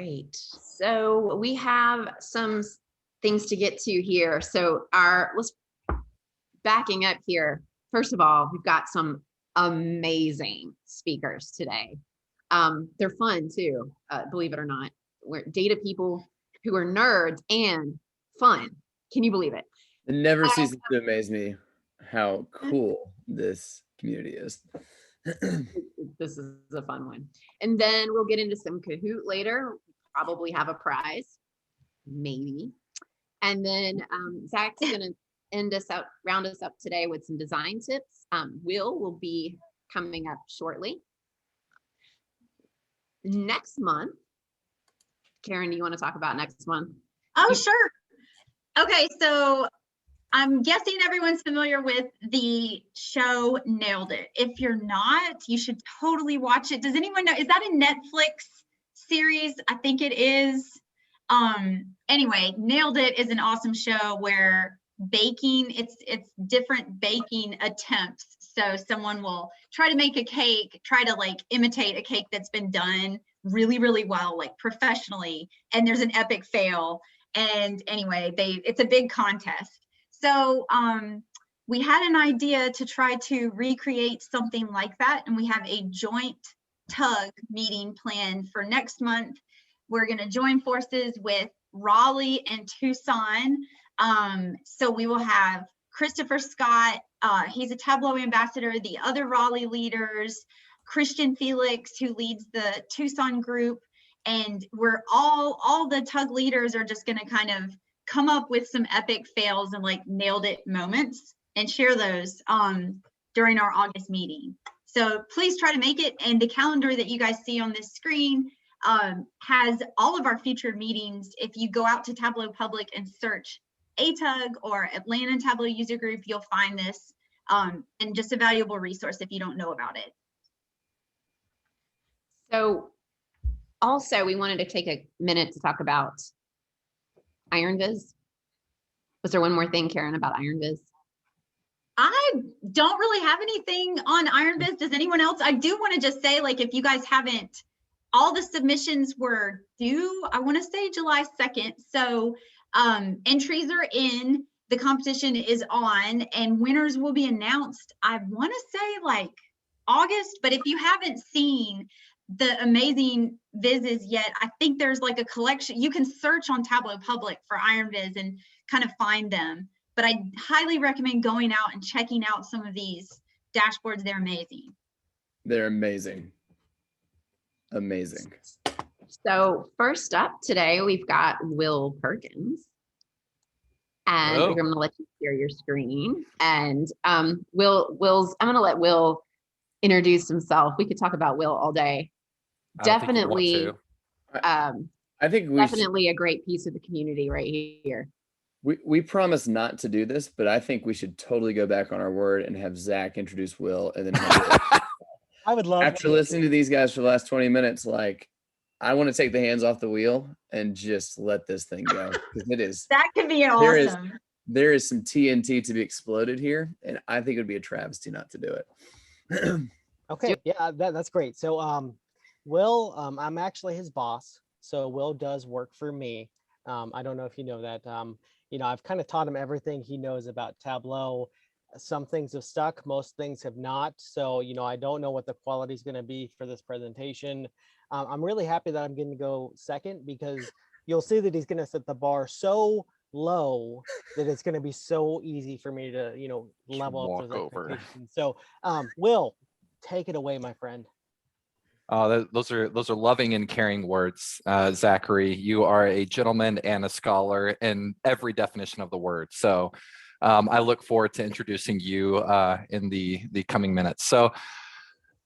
right. So we have some things to get to here. So let's backing up here. First of all, we've got some amazing speakers today. They're fun too, believe it or not. We're data people who are nerds and fun. Can you believe it? It never ceases to amaze me how cool this community is. This is a fun one. And then we'll get into some Kahoot later. Probably have a prize, maybe. And then Zach's going to round us up today with some design tips. Will be coming up shortly. Next month, Karen, do you want to talk about next month? Oh, sure. Okay, so I'm guessing everyone's familiar with the show Nailed It. If you're not, you should totally watch it. Does anyone know? Is that a Netflix series? I think it is. Anyway, Nailed It is an awesome show where baking, it's different baking attempts. So someone will try to make a cake, try to like imitate a cake that's been done really, really well, like professionally, and there's an epic fail. And anyway, it's a big contest. So we had an idea to try to recreate something like that, and we have a joint tug meeting planned for next month. We're going to join forces with Raleigh and Tucson. So we will have Christopher Scott, he's a Tableau ambassador, the other Raleigh leaders, Christian Felix, who leads the Tucson group, and we're all the tug leaders are just going to kind of come up with some epic fails and like nailed it moments and share those during our August meeting. So please try to make it. And the calendar that you guys see on this screen has all of our future meetings. If you go out to Tableau Public and search ATUG or Atlanta Tableau User Group, you'll find this, and just a valuable resource if you don't know about it. So also we wanted to take a minute to talk about IronViz. Was there one more thing, Karen, about IronViz? I don't really have anything on IronViz. Does anyone else? I do want to just say, like, if you guys haven't, all the submissions were due, I want to say July 2nd. So entries are in, the competition is on, and winners will be announced, I want to say like August. But if you haven't seen the amazing Vizes yet, I think there's like a collection. You can search on Tableau Public for IronViz and kind of find them. But I highly recommend going out and checking out some of these dashboards. They're amazing. They're amazing. Amazing. So first up today, we've got Will Perkins. And Hello. I'm going to let you share your screen. And I'm going to let Will introduce himself. We could talk about Will all day. Definitely, I think we definitely a great piece of the community right here. We promise not to do this, but I think we should totally go back on our word and have Zach introduce Will, and then I would love after listening to these guys for the last 20 minutes, like I want to take the hands off the wheel and just let this thing go, because it is That could be awesome. There is some TNT to be exploded here, and I think it would be a travesty not to do it. Okay, yeah, that's great. So Will, I'm actually his boss, so Will does work for me. I don't know if you know that. You know, I've kind of taught him everything he knows about Tableau. Some things have stuck, most things have not. So, you know, I don't know what the quality is going to be for this presentation. I'm really happy that I'm going to go second, because you'll see that he's going to set the bar so low that it's going to be so easy for me to, you know, level up those expectations. So, Will, take it away, my friend. Those are loving and caring words, Zachary. You are a gentleman and a scholar in every definition of the word. So I look forward to introducing you in the coming minutes. So,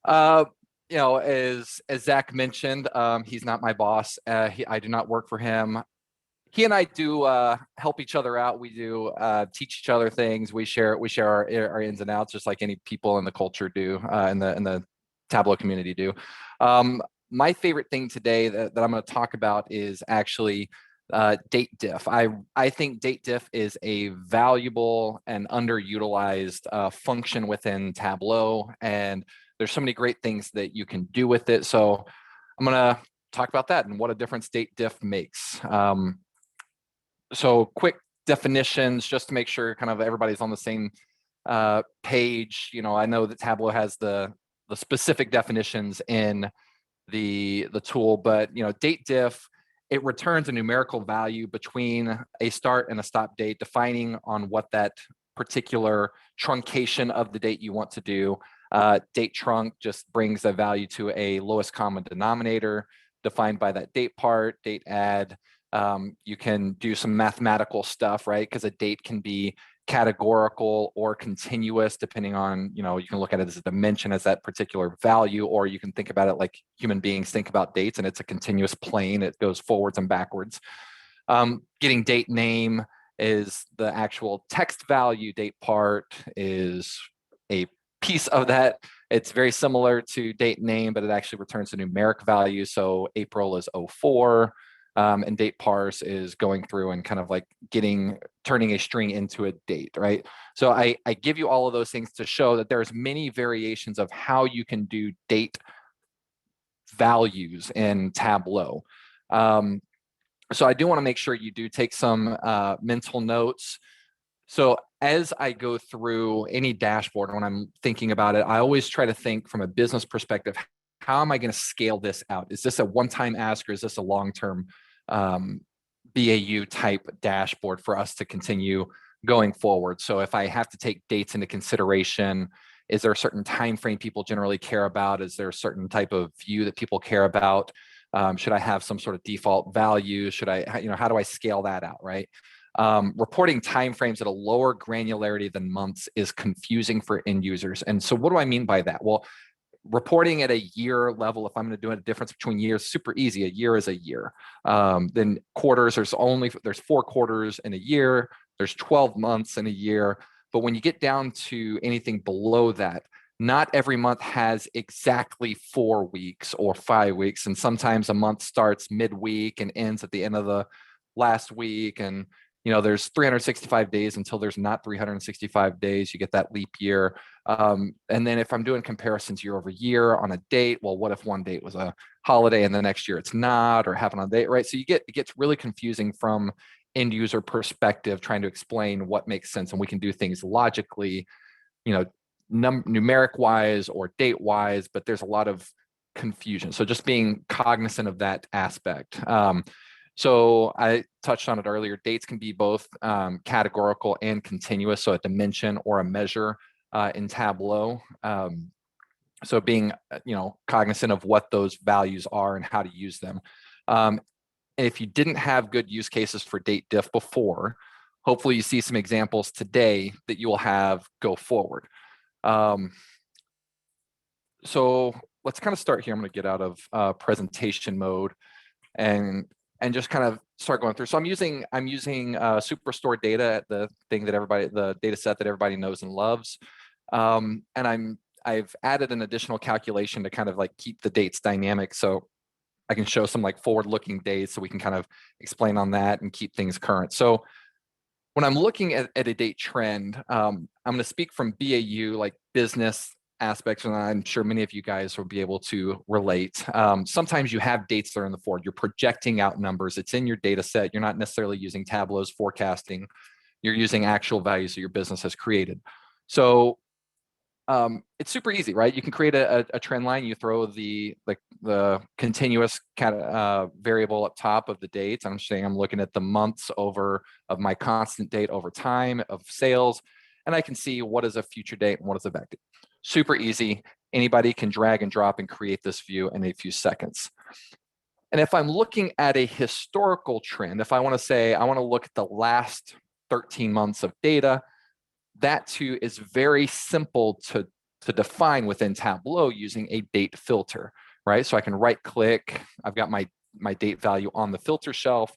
you know, as Zach mentioned, he's not my boss. I do not work for him. He and I do help each other out. We do teach each other things. We share our ins and outs, just like any people in the culture do, in the Tableau community do. My favorite thing today that I'm going to talk about is actually DATEDIFF. I think DATEDIFF is a valuable and underutilized function within Tableau, and there's so many great things that you can do with it. So I'm going to talk about that and what a difference DATEDIFF makes. So quick definitions, just to make sure kind of everybody's on the same page. You know, I know that Tableau has the specific definitions in the tool, but you know, DATEDIFF, it returns a numerical value between a start and a stop date, defining on what that particular truncation of the date you want to do. Date trunc just brings a value to a lowest common denominator defined by that date part. Date add, you can do some mathematical stuff, right? Because a date can be categorical or continuous, depending on, you know, you can look at it as a dimension as that particular value, or you can think about it like human beings think about dates, and it's a continuous plane. It goes forwards and backwards. Getting date name is the actual text value. Date part is a piece of that. It's very similar to date name, but it actually returns a numeric value. So April is 04. And date parse is going through and kind of like turning a string into a date, right? So I give you all of those things to show that there's many variations of how you can do date values in Tableau. So I do want to make sure you do take some mental notes. So as I go through any dashboard, when I'm thinking about it, I always try to think from a business perspective, how am I going to scale this out? Is this a one-time ask, or is this a long-term BAU type dashboard for us to continue going forward? So if I have to take dates into consideration, is there a certain time frame people generally care about? Is there a certain type of view that people care about? Should I have some sort of default value? Should I, you know, how do I scale that out, right? Reporting timeframes at a lower granularity than months is confusing for end users. And so what do I mean by that? Well, reporting at a year level, if I'm going to do a difference between years, super easy. A year is a year. Then quarters, there's 4 quarters in a year. There's 12 months in a year. But when you get down to anything below that, not every month has exactly 4 weeks or 5 weeks. And sometimes a month starts midweek and ends at the end of the last week. And you know, there's 365 days until there's not 365 days. You get that leap year. And then if I'm doing comparisons year over year on a date, well, what if one date was a holiday and the next year it's not, or happened on a date, right? So it gets really confusing from end user perspective, trying to explain what makes sense. And we can do things logically, you know, numeric wise or date wise, but there's a lot of confusion. So just being cognizant of that aspect. So I touched on it earlier, dates can be both categorical and continuous, so a dimension or a measure in Tableau. So being, you know, cognizant of what those values are and how to use them. And if you didn't have good use cases for DATEDIFF before, hopefully you see some examples today that you will have go forward. So let's kind of start here. I'm going to get out of presentation mode and just kind of start going through. So I'm using Superstore data, the data set that everybody knows and loves. And I've added an additional calculation to kind of like keep the dates dynamic. So I can show some like forward-looking dates so we can kind of explain on that and keep things current. So when I'm looking at a date trend, I'm going to speak from BAU, like business aspects, and I'm sure many of you guys will be able to relate. Sometimes you have dates that are in the forward. You're projecting out numbers. It's in your data set. You're not necessarily using Tableau's forecasting. You're using actual values that your business has created. So it's super easy, right? You can create a trend line. You throw the continuous variable up top of the dates. I'm saying I'm looking at the months of my constant date over time of sales, and I can see what is a future date and what is a back date. Super easy. Anybody can drag and drop and create this view in a few seconds. And if I'm looking at a historical trend, if I want to say I want to look at the last 13 months of data, that too is very simple to define within Tableau using a date filter, right? So I can right click, I've got my date value on the filter shelf.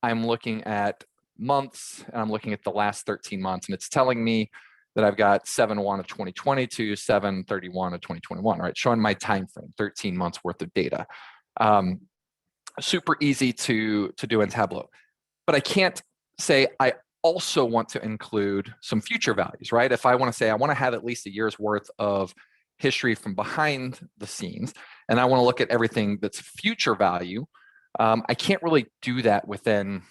I'm looking at months and I'm looking at the last 13 months, and it's telling me that I've got 7/1 of 2020 to 7/31 of 2021, right? Showing my time frame, 13 months worth of data. Super easy to do in Tableau. But I can't say I also want to include some future values, right? If I want to say I want to have at least a year's worth of history from behind the scenes, and I want to look at everything that's future value, I can't really do that within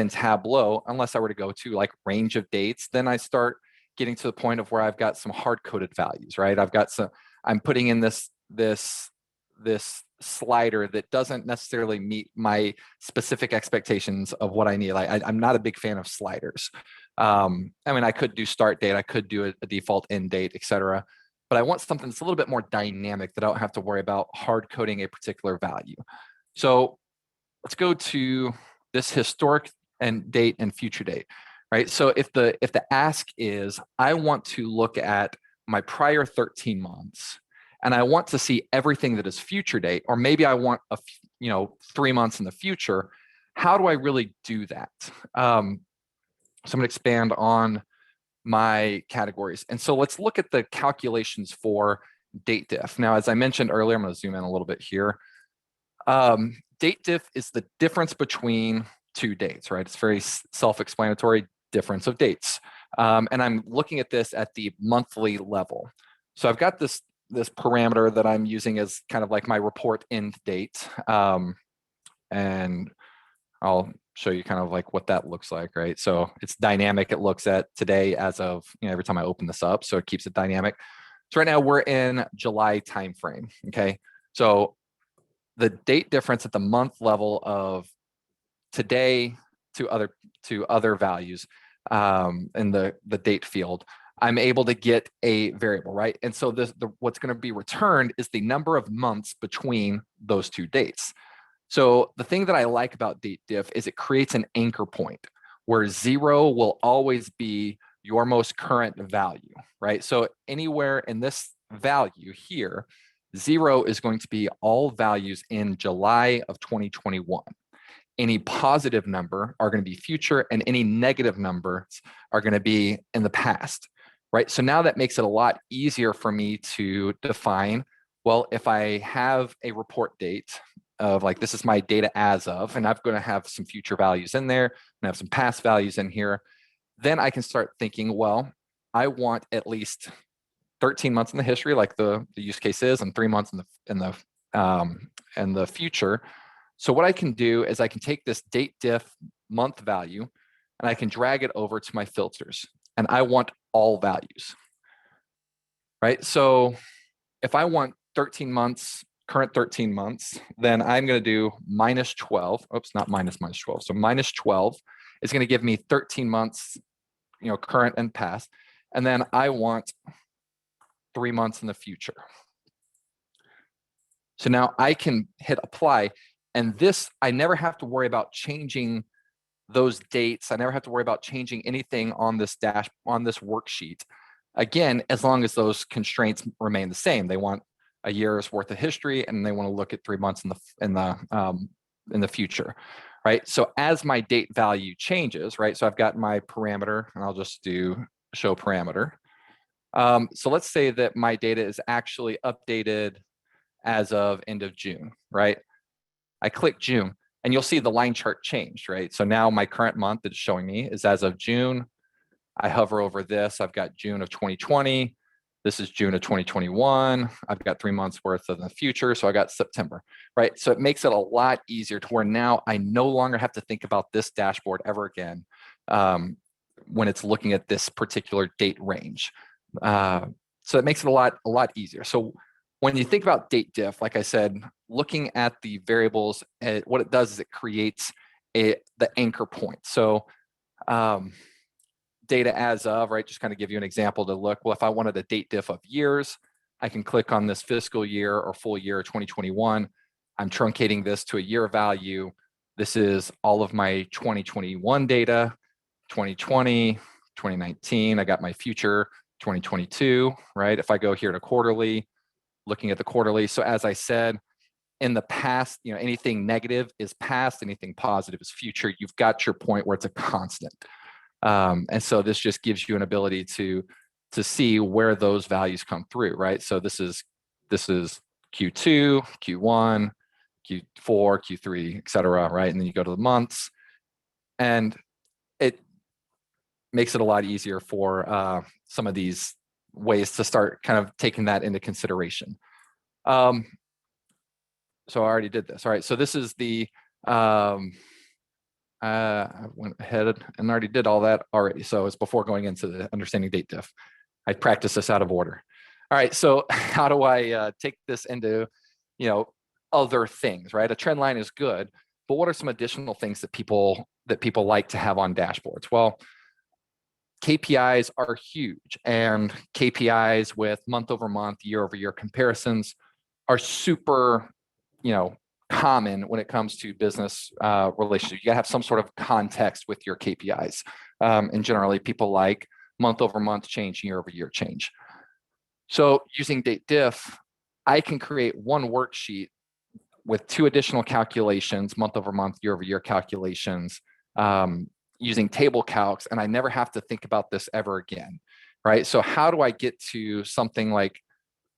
Tableau unless I were to go to like range of dates. Then I start getting to the point of where I've got some hard-coded values, right? I'm putting in this slider that doesn't necessarily meet my specific expectations of what I need. I'm not a big fan of sliders. I mean, I could do start date, I could do a default end date, etc. But I want something that's a little bit more dynamic that I don't have to worry about hard coding a particular value. So let's go to this historic and date and future date, right? So if the ask is, I want to look at my prior 13 months and I want to see everything that is future date, or maybe I want 3 months in the future, how do I really do that? So I'm going to expand on my categories. And so let's look at the calculations for DATEDIFF. Now, as I mentioned earlier, I'm going to zoom in a little bit here. DATEDIFF is the difference between two dates, right? It's very self-explanatory, difference of dates. And I'm looking at this at the monthly level. So I've got this parameter that I'm using as kind of like my report end date. And I'll show you kind of like what that looks like, right? So it's dynamic. It looks at today as of, every time I open this up, so it keeps it dynamic. So right now we're in July timeframe, okay? So the date difference at the month level of today to other values in the date field, I'm able to get a variable, right? And so what's going to be returned is the number of months between those two dates. So the thing that I like about DATEDIFF is it creates an anchor point where 0 will always be your most current value, right? So anywhere in this value here, 0 is going to be all values in July of 2021. Any positive number are going to be future, and any negative numbers are going to be in the past, right? So now that makes it a lot easier for me to define, well, if I have a report date of like, this is my data as of, and I'm going to have some future values in there, and have some past values in here, then I can start thinking, well, I want at least 13 months in the history, like the use case is, and 3 months in the future. So what I can do is I can take this DATEDIFF month value and I can drag it over to my filters, and I want all values, right? So if I want 13 months, current 13 months, then I'm going to do minus 12. Oops, not minus 12. So minus 12 is going to give me 13 months, current and past. And then I want 3 months in the future. So now I can hit apply, and this, I never have to worry about changing those dates. I never have to worry about changing anything on this worksheet. Again, as long as those constraints remain the same. They want a year's worth of history, and they want to look at 3 months in the future, right? So as my date value changes, right? So I've got my parameter, and I'll just do show parameter. So let's say that my data is actually updated as of end of June, right? I click June, and you'll see the line chart changed, right? So now my current month that it's showing me is as of June. I hover over this, I've got June of 2020. This is June of 2021. I've got 3 months worth of the future. So I got September, right? So it makes it a lot easier to where now I no longer have to think about this dashboard ever again when it's looking at this particular date range. So it makes it a lot easier. So when you think about DATEDIFF, like I said, looking at the variables, what it does is it creates the anchor point. So data as of, right, just kind of give you an example to look, well, if I wanted a DATEDIFF of years, I can click on this fiscal year or full year 2021. I'm truncating this to a year value. This is all of my 2021 data, 2020, 2019. I got my future 2022, right? If I go here to quarterly, looking at the quarterly. So as I said, in the past, anything negative is past, anything positive is future. You've got your point where it's a constant. And so this just gives you an ability to see where those values come through, right? So this is Q2, Q1, Q4, Q3, et cetera, right? And then you go to the months, and it makes it a lot easier for some of these ways to start kind of taking that into consideration. So I already did this. All right, so this is the, I went ahead and already did all that already. So it's before going into the understanding date diff. I practiced this out of order. All right, so how do I take this into, other things, right? A trend line is good, but what are some additional things that people like to have on dashboards? Well, KPIs are huge, and KPIs with month over month, year over year comparisons are super, common when it comes to business relationships. You gotta have some sort of context with your KPIs. And generally people like month over month change, year over year change. So using DATEDIFF, I can create one worksheet with 2 additional calculations, month over month, year over year calculations, using table calcs, and I never have to think about this ever again, right? So how do I get to something like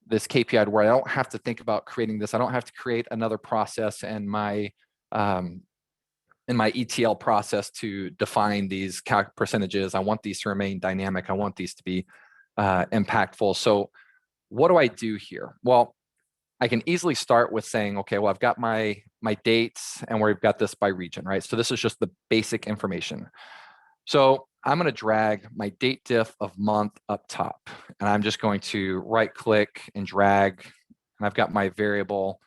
this KPI where I don't have to think about creating this? I don't have to create another process in my ETL process to define these percentages. I want these to remain dynamic. I want these to be impactful. So what do I do here? Well, I can easily start with saying, okay, well, I've got my dates and we've got this by region, right? So this is just the basic information. So I'm going to drag my date diff of month up top, and I'm just going to right click and drag, and I've got my variable,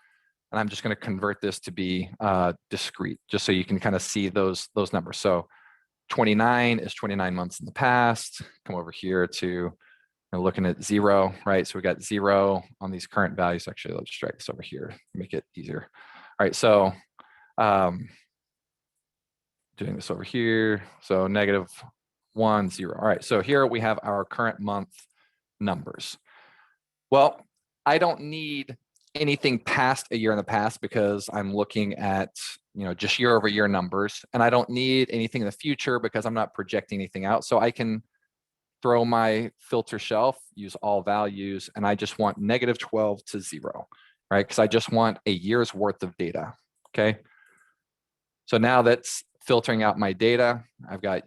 and I'm just going to convert this to be discrete, just so you can kind of see those numbers. So 29 is 29 months in the past. Come over here to looking at 0, right? So we got 0 on these current values. Actually, let's drag this over here, make it easier. All right, so doing this over here. So -1, 0. All right, so here we have our current month numbers. Well, I don't need anything past a year in the past because I'm looking at, just year over year numbers, and I don't need anything in the future because I'm not projecting anything out. So I can throw my filter shelf, use all values, and I just want -12 to 0, right? Because I just want a year's worth of data, okay? So now that's filtering out my data. I've got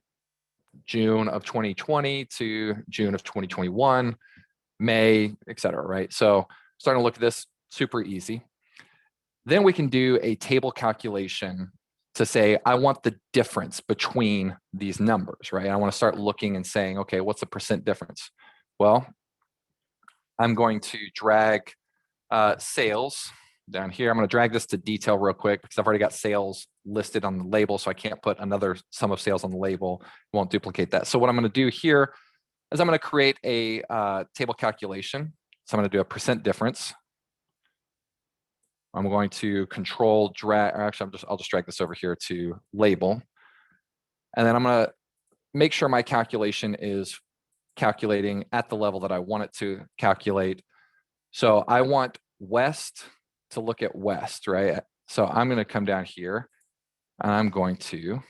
June of 2020 to June of 2021, May, et cetera, right? So starting to look at this, super easy. Then we can do a table calculation to say, I want the difference between these numbers, right? I want to start looking and saying, okay, what's the percent difference? Well, I'm going to drag sales down here. I'm going to drag this to detail real quick because I've already got sales listed on the label, so I can't put another sum of sales on the label. It won't duplicate that. So what I'm going to do here is I'm going to create a table calculation. So I'm going to do a percent difference. I'm going to control drag, or actually I'll just drag this over here to label. And then I'm going to make sure my calculation is calculating at the level that I want it to calculate. So I want West to look at West, right? So I'm going to come down here and I'm going to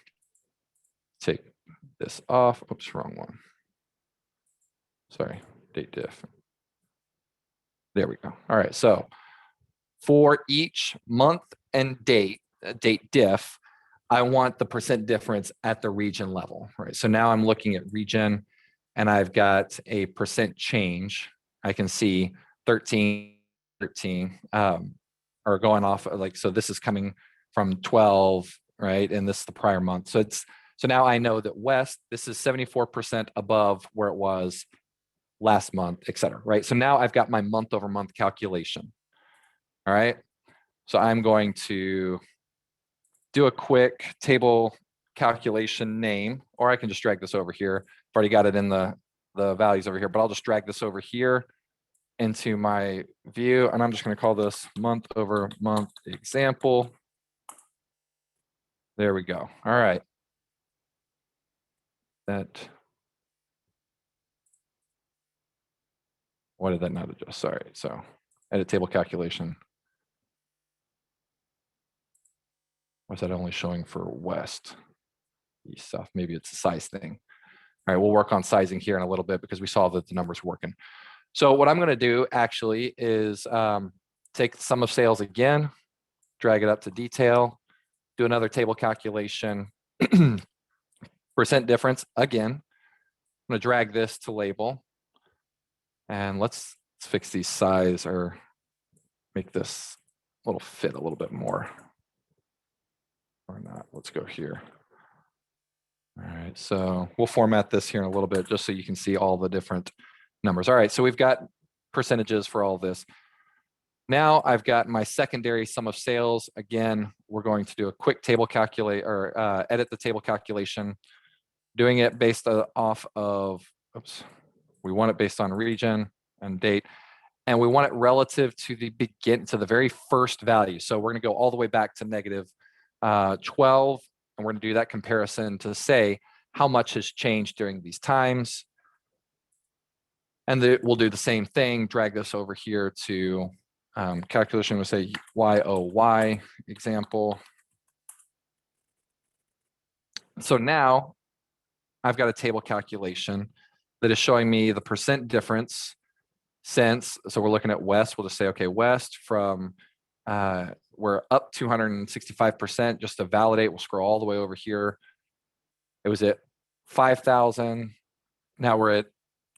take this off. Oops, wrong one. Sorry, date diff. There we go. All right, so for each month and date diff, I want the percent difference at the region level, right? So now I'm looking at region and I've got a percent change. I can see 13, or going off like, so this is coming from 12, right? And this is the prior month. So now I know that West, this is 74% above where it was last month, et cetera, right? So now I've got my month over month calculation. All right, so I'm going to do a quick table calculation name, or I can just drag this over here. I've already got it in the values over here, but I'll just drag this over here into my view, and I'm just going to call this month over month example. There we go. All right. Why did that not adjust? Sorry. So edit table calculation. Or is that only showing for West? East, South, maybe it's a size thing. All right, we'll work on sizing here in a little bit because we saw that the numbers working. So what I'm going to do actually is take the sum of sales again, drag it up to detail, do another table calculation, percent difference again. I'm going to drag this to label. And let's fix the size or make this little fit a little bit more. Or not, let's go here. All right, so we'll format this here in a little bit just so you can see all the different numbers. All right, so we've got percentages for all this. Now I've got my secondary sum of sales. Again, we're going to do a quick table calculate or edit the table calculation, doing it based off of, oops, we want it based on region and date, and we want it relative to the very first value. So we're gonna go all the way back to negative 12, and we're gonna do that comparison to say how much has changed during these times. And we'll do the same thing, drag this over here to calculation, we'll say YOY example. So now I've got a table calculation that is showing me the percent difference since, so we're looking at West, we'll just say, okay, West from, we're up 265%, just to validate, we'll scroll all the way over here. It was at 5,000. Now we're at,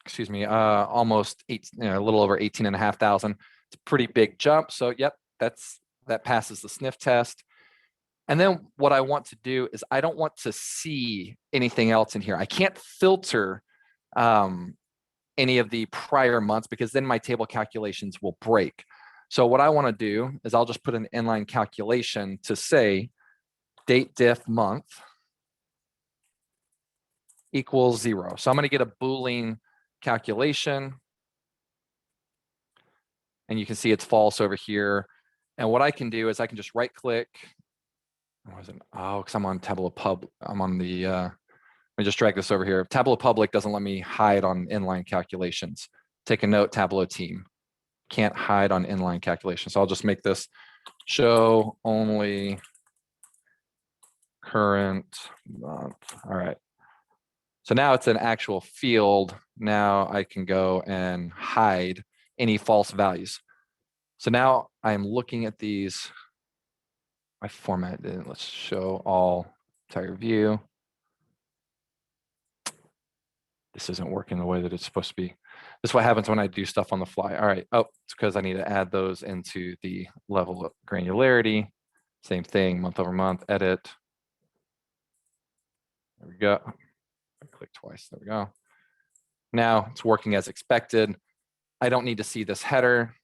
excuse me, almost a little over 18,500. It's a pretty big jump. So yep, that passes the sniff test. And then what I want to do is I don't want to see anything else in here. I can't filter any of the prior months because then my table calculations will break. So what I want to do is I'll just put an inline calculation to say date diff month equals 0. So I'm going to get a Boolean calculation. And you can see it's false over here. And what I can do is I can just right click. Oh, because I'm on Tableau Pub. I'm on the, let me just drag this over here. Tableau Public doesn't let me hide on inline calculations. Take a note, Tableau team. Can't hide on inline calculations. So I'll just make this show only current month. All right. So now it's an actual field. Now I can go and hide any false values. So now I'm looking at these. I formatted it. Let's show all entire view. This isn't working the way that it's supposed to be. This is what happens when I do stuff on the fly. All right. Oh, it's because I need to add those into the level of granularity. Same thing, month over month, edit. There we go. I click twice. There we go. Now it's working as expected. I don't need to see this header.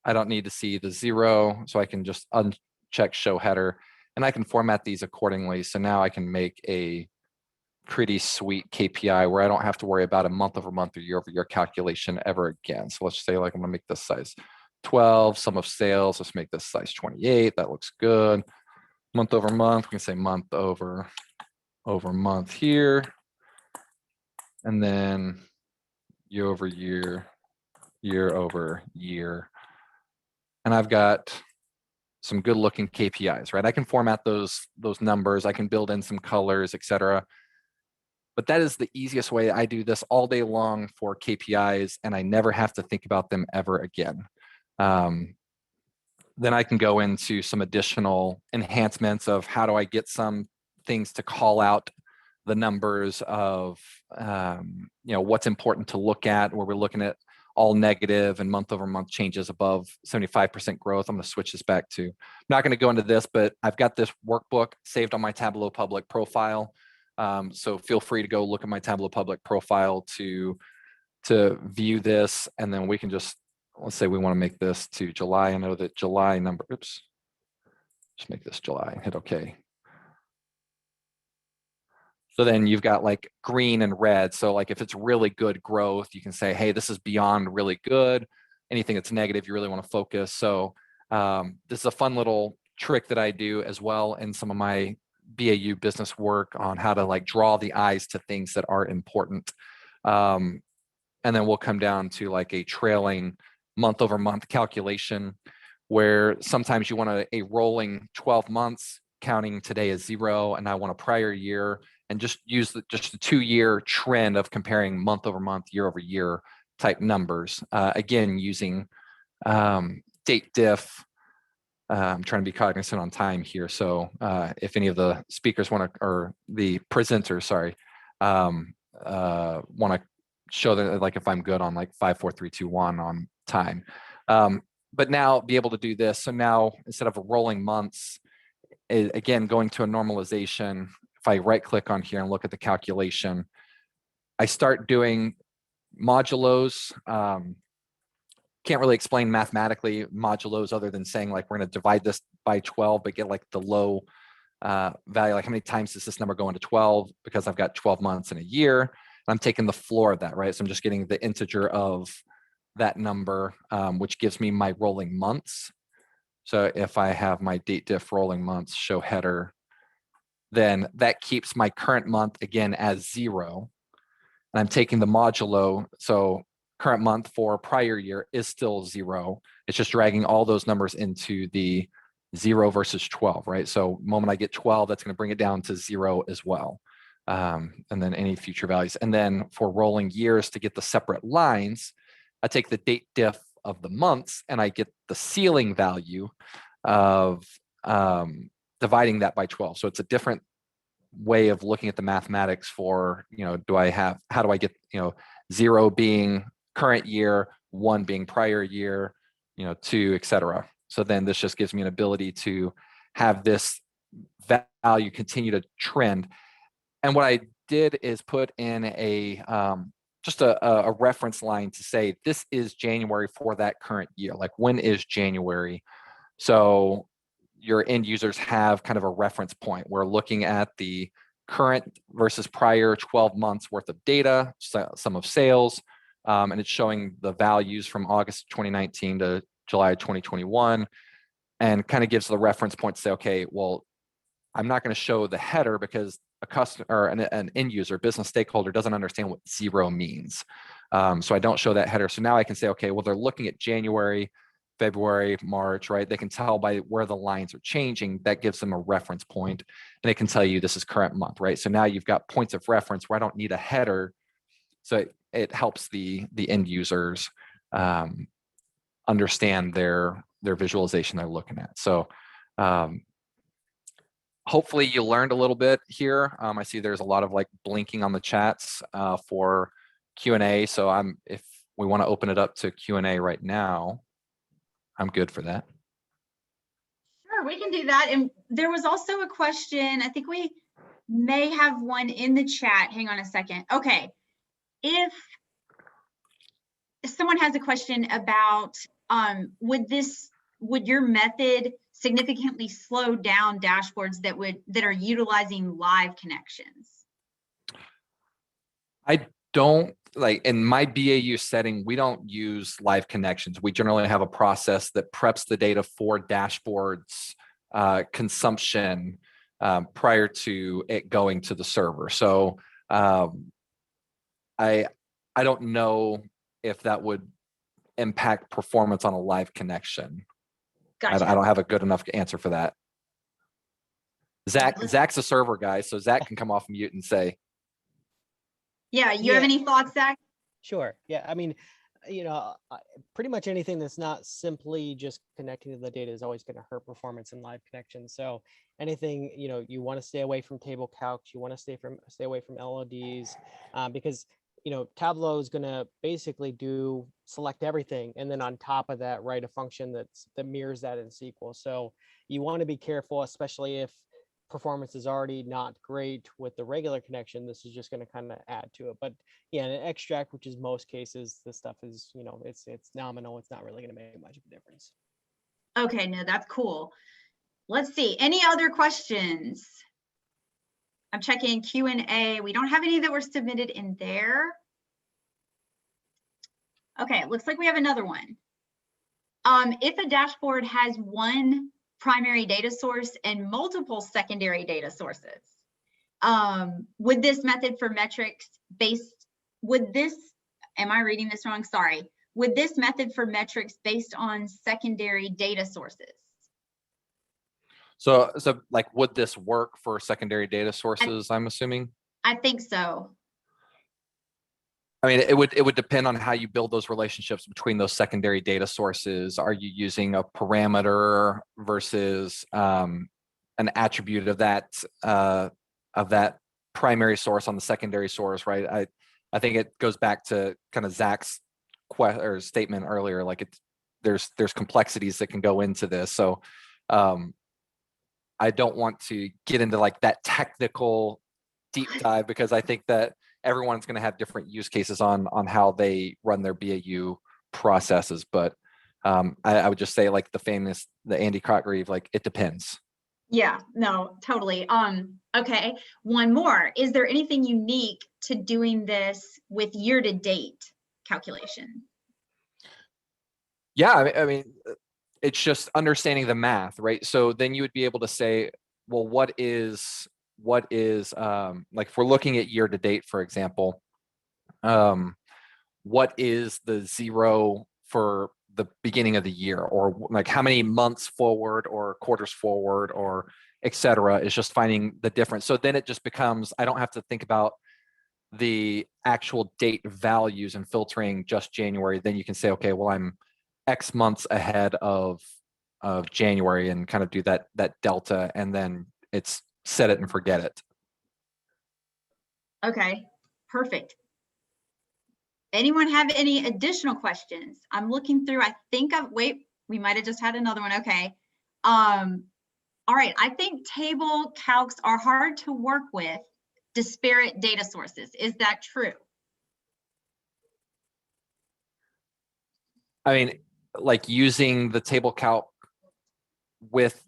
I don't need to see the 0. So I can just uncheck show header and I can format these accordingly. So now I can make a pretty sweet KPI where I don't have to worry about a month over month or year over year calculation ever again. So let's say like I'm gonna make this size 12, sum of sales. Let's make this size 28. That looks good. Month over month, we can say month over month here. And then year over year, year over year. And I've got some good looking KPIs, right? I can format those numbers. I can build in some colors, etc. But that is the easiest way. I do this all day long for KPIs and I never have to think about them ever again. Then I can go into some additional enhancements of how do I get some things to call out the numbers of what's important to look at, where we're looking at all negative and month over month changes above 75% growth. I'm going to switch this back to, I'm not going to go into this, but I've got this workbook saved on my Tableau Public profile. So feel free to go look at my Tableau Public profile to view this. And then we can just, let's say we want to make this to July. I know that July number, oops, just make this July, hit okay. So then you've got like green and red. So like if it's really good growth, you can say, hey, this is beyond really good. Anything that's negative, you really want to focus. So this is a fun little trick that I do as well in some of my BAU business work on how to like draw the eyes to things that are important. And then we'll come down to like a trailing month over month calculation where sometimes you want a rolling 12 months counting today as 0 and I want a prior year and just use just the 2-year trend of comparing month over month, year over year type numbers. Again, using date diff. I'm trying to be cognizant on time here. So if any of the speakers want to, or the presenters, sorry, want to show that like if I'm good on like 5, 4, 3, 2, 1 on time. But now be able to do this. So now instead of a rolling months, again, going to a normalization, if I right click on here and look at the calculation, I start doing modulos. Can't really explain mathematically modulos other than saying like we're going to divide this by 12, but get like the low value, like how many times does this number go into 12? Because I've got 12 months in a year. And I'm taking the floor of that, right? So I'm just getting the integer of that number, which gives me my rolling months. So if I have my DATEDIFF rolling months show header, then that keeps my current month again as 0. And I'm taking the modulo. So current month for prior year is still 0. It's just dragging all those numbers into the 0 versus 12, right? So moment I get 12, that's going to bring it down to 0 as well. And then any future values. And then for rolling years to get the separate lines, I take the DATEDIFF of the months and I get the ceiling value of dividing that by 12. So it's a different way of looking at the mathematics for, how do I get, 0 being current year, 1 being prior year, 2, etc. So then this just gives me an ability to have this value continue to trend. And what I did is put in just a reference line to say this is January for that current year. Like when is January? So your end users have kind of a reference point. We're looking at the current versus prior 12 months worth of data, sum of sales, and it's showing the values from August 2019 to July 2021, and kind of gives the reference point to say, okay, well, I'm not going to show the header because a customer or an end user, business stakeholder doesn't understand what 0 means. So I don't show that header. So now I can say, okay, well, they're looking at January, February, March, right? They can tell by where the lines are changing. That gives them a reference point, and it can tell you this is current month, right? So now you've got points of reference where I don't need a header. So it helps the end users understand their visualization they're looking at. So hopefully you learned a little bit here. I see there's a lot of like blinking on the chats for Q&A. So if we want to open it up to Q&A right now, I'm good for that. Sure, we can do that. And there was also a question, I think we may have one in the chat. Hang on a second. Okay. If someone has a question about, would your method significantly slow down dashboards that are utilizing live connections? I don't, like in my BAU setting, we don't use live connections. We generally have a process that preps the data for dashboards consumption prior to it going to the server. So I don't know if that would impact performance on a live connection. Gotcha. I don't have a good enough answer for that. Zach's a server guy, so Zach can come off mute and say. Yeah, you have any thoughts, Zach? Sure. Yeah, I mean, pretty much anything that's not simply just connecting to the data is always going to hurt performance in live connections. So anything, you want to stay away from table calcs, you want to stay away from LODs, because Tableau is going to basically select everything, and then on top of that, write a function that mirrors that in SQL. So you want to be careful, especially if performance is already not great with the regular connection. This is just going to kind of add to it. But yeah, in an extract, which is most cases, this stuff is, it's nominal. It's not really going to make much of a difference. Okay, no, that's cool. Let's see. Any other questions? I'm checking Q&A. We don't have any that were submitted in there. Okay, it looks like we have another one. If a dashboard has one primary data source and multiple secondary data sources, would this method for metrics am I reading this wrong? Sorry. Would this method for metrics based on secondary data sources? So like, would this work for secondary data sources, I'm assuming? I think so. I mean, it would depend on how you build those relationships between those secondary data sources. Are you using a parameter versus an attribute of that primary source on the secondary source, right? I think it goes back to kind of Zach's statement earlier, like there's complexities that can go into this. So I don't want to get into like that technical deep dive, because I think that everyone's going to have different use cases on how they run their BAU processes. But I would just say, like the Andy Cotgreave, like it depends. Yeah, no, totally. Okay, one more. Is there anything unique to doing this with year-to-date calculation? Yeah, I mean, it's just understanding the math, right? So then you would be able to say, well, what is like if we're looking at year to date, for example, what is the zero for the beginning of the year, or like how many months forward or quarters forward or et cetera, is just finding the difference. So then it just becomes, I don't have to think about the actual date values and filtering just January. Then you can say, okay, well, I'm X months ahead of January, and kind of do that delta, and then it's set it and forget it. Okay, perfect. Anyone have any additional questions? I'm looking through, I think we might have just had another one. Okay. All right, I think table calcs are hard to work with disparate data sources. Is that true? I mean, like using the table calc with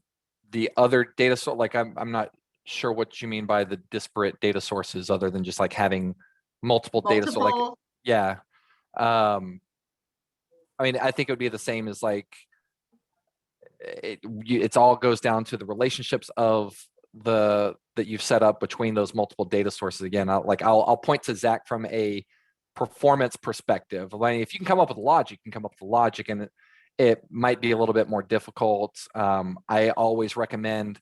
the other data source, like I'm not sure what you mean by the disparate data sources, other than just like having multiple data. So like, yeah. I mean, I think it would be the same as like, it's all goes down to the relationships of that you've set up between those multiple data sources. Again, I'll point to Zach from a performance perspective. Like, if you can come up with logic, you can come up with logic, and it might be a little bit more difficult. I always recommend,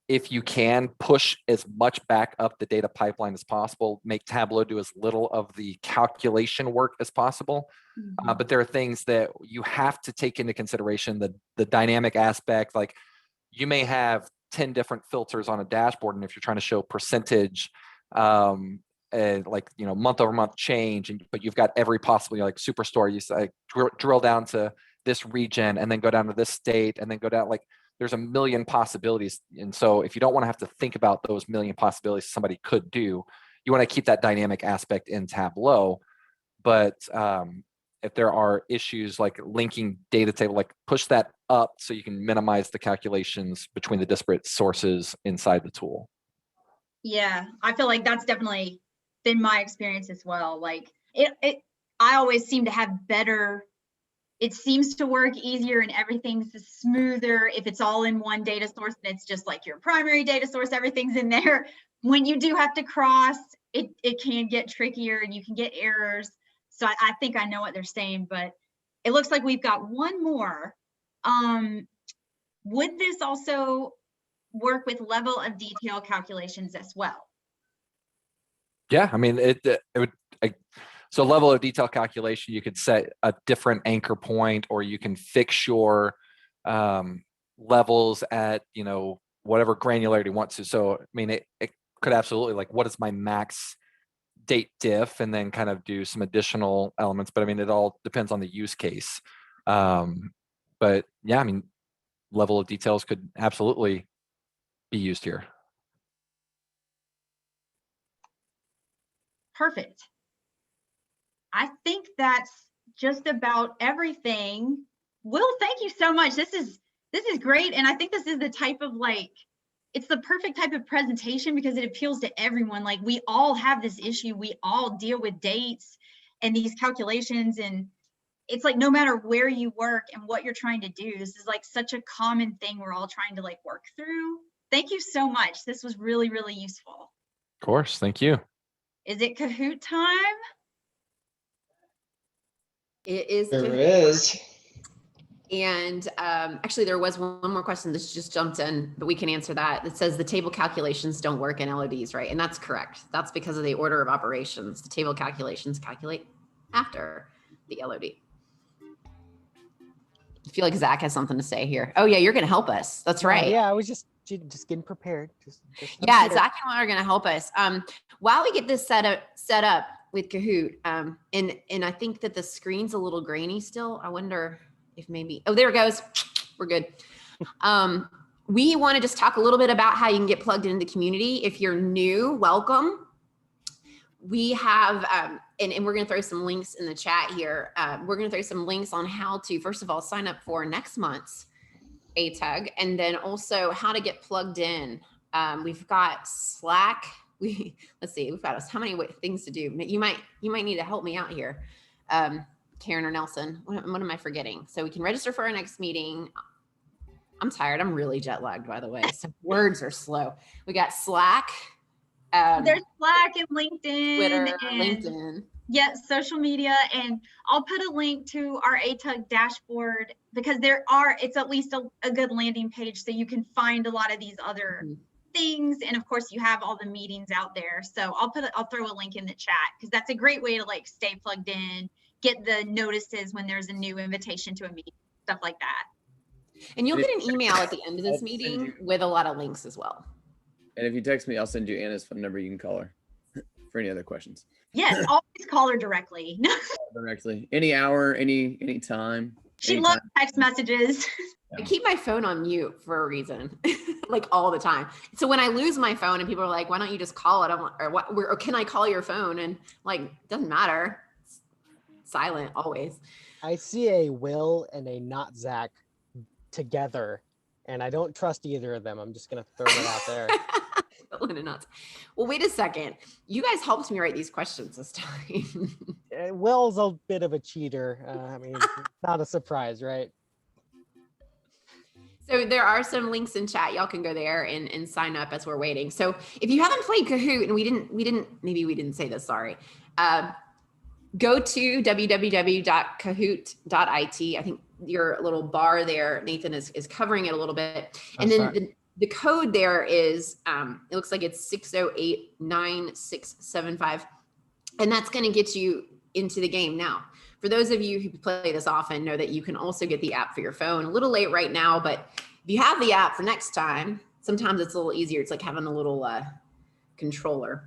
if you can, push as much back up the data pipeline as possible. Make Tableau do as little of the calculation work as possible. Mm-hmm. But there are things that you have to take into consideration, the dynamic aspect. Like, you may have 10 different filters on a dashboard, and if you're trying to show percentage, like, you know, month over month change, but you've got every possible, like Superstore, you say drill down to this region, and then go down to this state, and then go down, like, there's a million possibilities. And so if you don't want to have to think about those million possibilities somebody could do, you want to keep that dynamic aspect in Tableau. But if there are issues like linking data table, like push that up so you can minimize the calculations between the disparate sources inside the tool. Yeah, I feel like that's definitely been my experience as well. Like I always seem to have better, it seems to work easier and everything's smoother if it's all in one data source, and it's just like your primary data source, everything's in there. When you do have to cross, it can get trickier and you can get errors. So I think I know what they're saying, but it looks like we've got one more. Would this also work with level of detail calculations as well? Yeah, I mean, it would. So level of detail calculation, you could set a different anchor point, or you can fix your levels at, you know, whatever granularity you want to. So, I mean, it could absolutely, like, what is my max date diff, and then kind of do some additional elements. But I mean, it all depends on the use case. But yeah, I mean, level of details could absolutely be used here. Perfect. I think that's just about everything. Will, thank you so much. This is great. And I think this is the type of, like, it's the perfect type of presentation because it appeals to everyone. Like, we all have this issue. We all deal with dates and these calculations. And it's like, no matter where you work and what you're trying to do, this is like such a common thing we're all trying to like work through. Thank you so much. This was really, really useful. Of course. Thank you. Is it Kahoot time? It is. There Kahoot. is. And actually, there was one more question that just jumped in, but we can answer that. It says the table calculations don't work in LODs, right? And that's correct. That's because of the order of operations. The table calculations calculate after the LOD. I feel like Zach has something to say here. Oh yeah, you're going to help us. That's right. Yeah, I was just getting prepared. Just yeah, Zach and Will are going to help us. While we get this set up, with Kahoot. And I think that the screen's a little grainy still. I wonder if maybe, oh, there it goes. We're good. We want to just talk a little bit about how you can get plugged into the community. If you're new, welcome. We have, and we're going to throw some links in the chat here. We're going to throw some links on how to, first of all, sign up for next month's ATUG, and then also how to get plugged in. We've got Slack. Let's see, we've got how many things to do. You might need to help me out here, Karen or Nelson. What am I forgetting? So we can register for our next meeting. I'm tired. I'm really jet lagged, by the way. So words are slow. We got Slack. There's Slack and LinkedIn. Twitter, and LinkedIn. yeah, social media. And I'll put a link to our ATUG dashboard because it's at least a good landing page so you can find a lot of these other things. And of course you have all the meetings out there. So I'll throw a link in the chat because that's a great way to like stay plugged in, get the notices when there's a new invitation to a meeting, stuff like that. And you'll get an email at the end of this meeting with a lot of links as well. And if you text me, I'll send you Anna's phone number. You can call her for any other questions. Yes, always call her directly. Directly. Any hour, any time. She loves text messages. I keep my phone on mute for a reason, like all the time. So when I lose my phone and people are like, why don't you just call it? I'm like, or can I call your phone? And like, doesn't matter. It's silent always. I see a Will and a not Zach together, and I don't trust either of them. I'm just gonna throw it out there. Well, wait a second. You guys helped me write these questions this time. Will's a bit of a cheater. I mean, not a surprise, right? So there are some links in chat. Y'all can go there and sign up as we're waiting. So if you haven't played Kahoot, and maybe we didn't say this, sorry. Go to www.kahoot.it. I think your little bar there, Nathan, is covering it a little bit. And then the code there is, it looks like it's 6089675. And that's going to get you into the game. Now, for those of you who play this often, know that you can also get the app for your phone. A little late right now, but if you have the app for next time, sometimes it's a little easier. It's like having a little controller.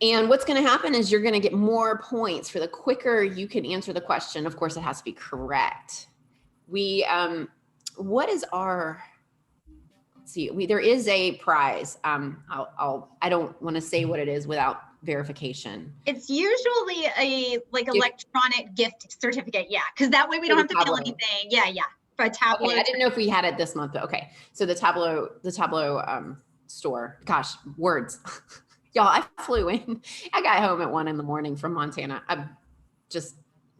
And what's going to happen is you're going to get more points for the quicker you can answer the question. Of course, it has to be correct. What is our... See, there is a prize. I don't want to say what it is without verification. It's usually a electronic gift certificate. Yeah. Cause that way we don't have to fill anything. Yeah. Yeah. For a Tableau. Okay, I didn't know if we had it this month, but okay. So the Tableau store, gosh, words. Y'all, I flew in. I got home at 1 a.m. from Montana.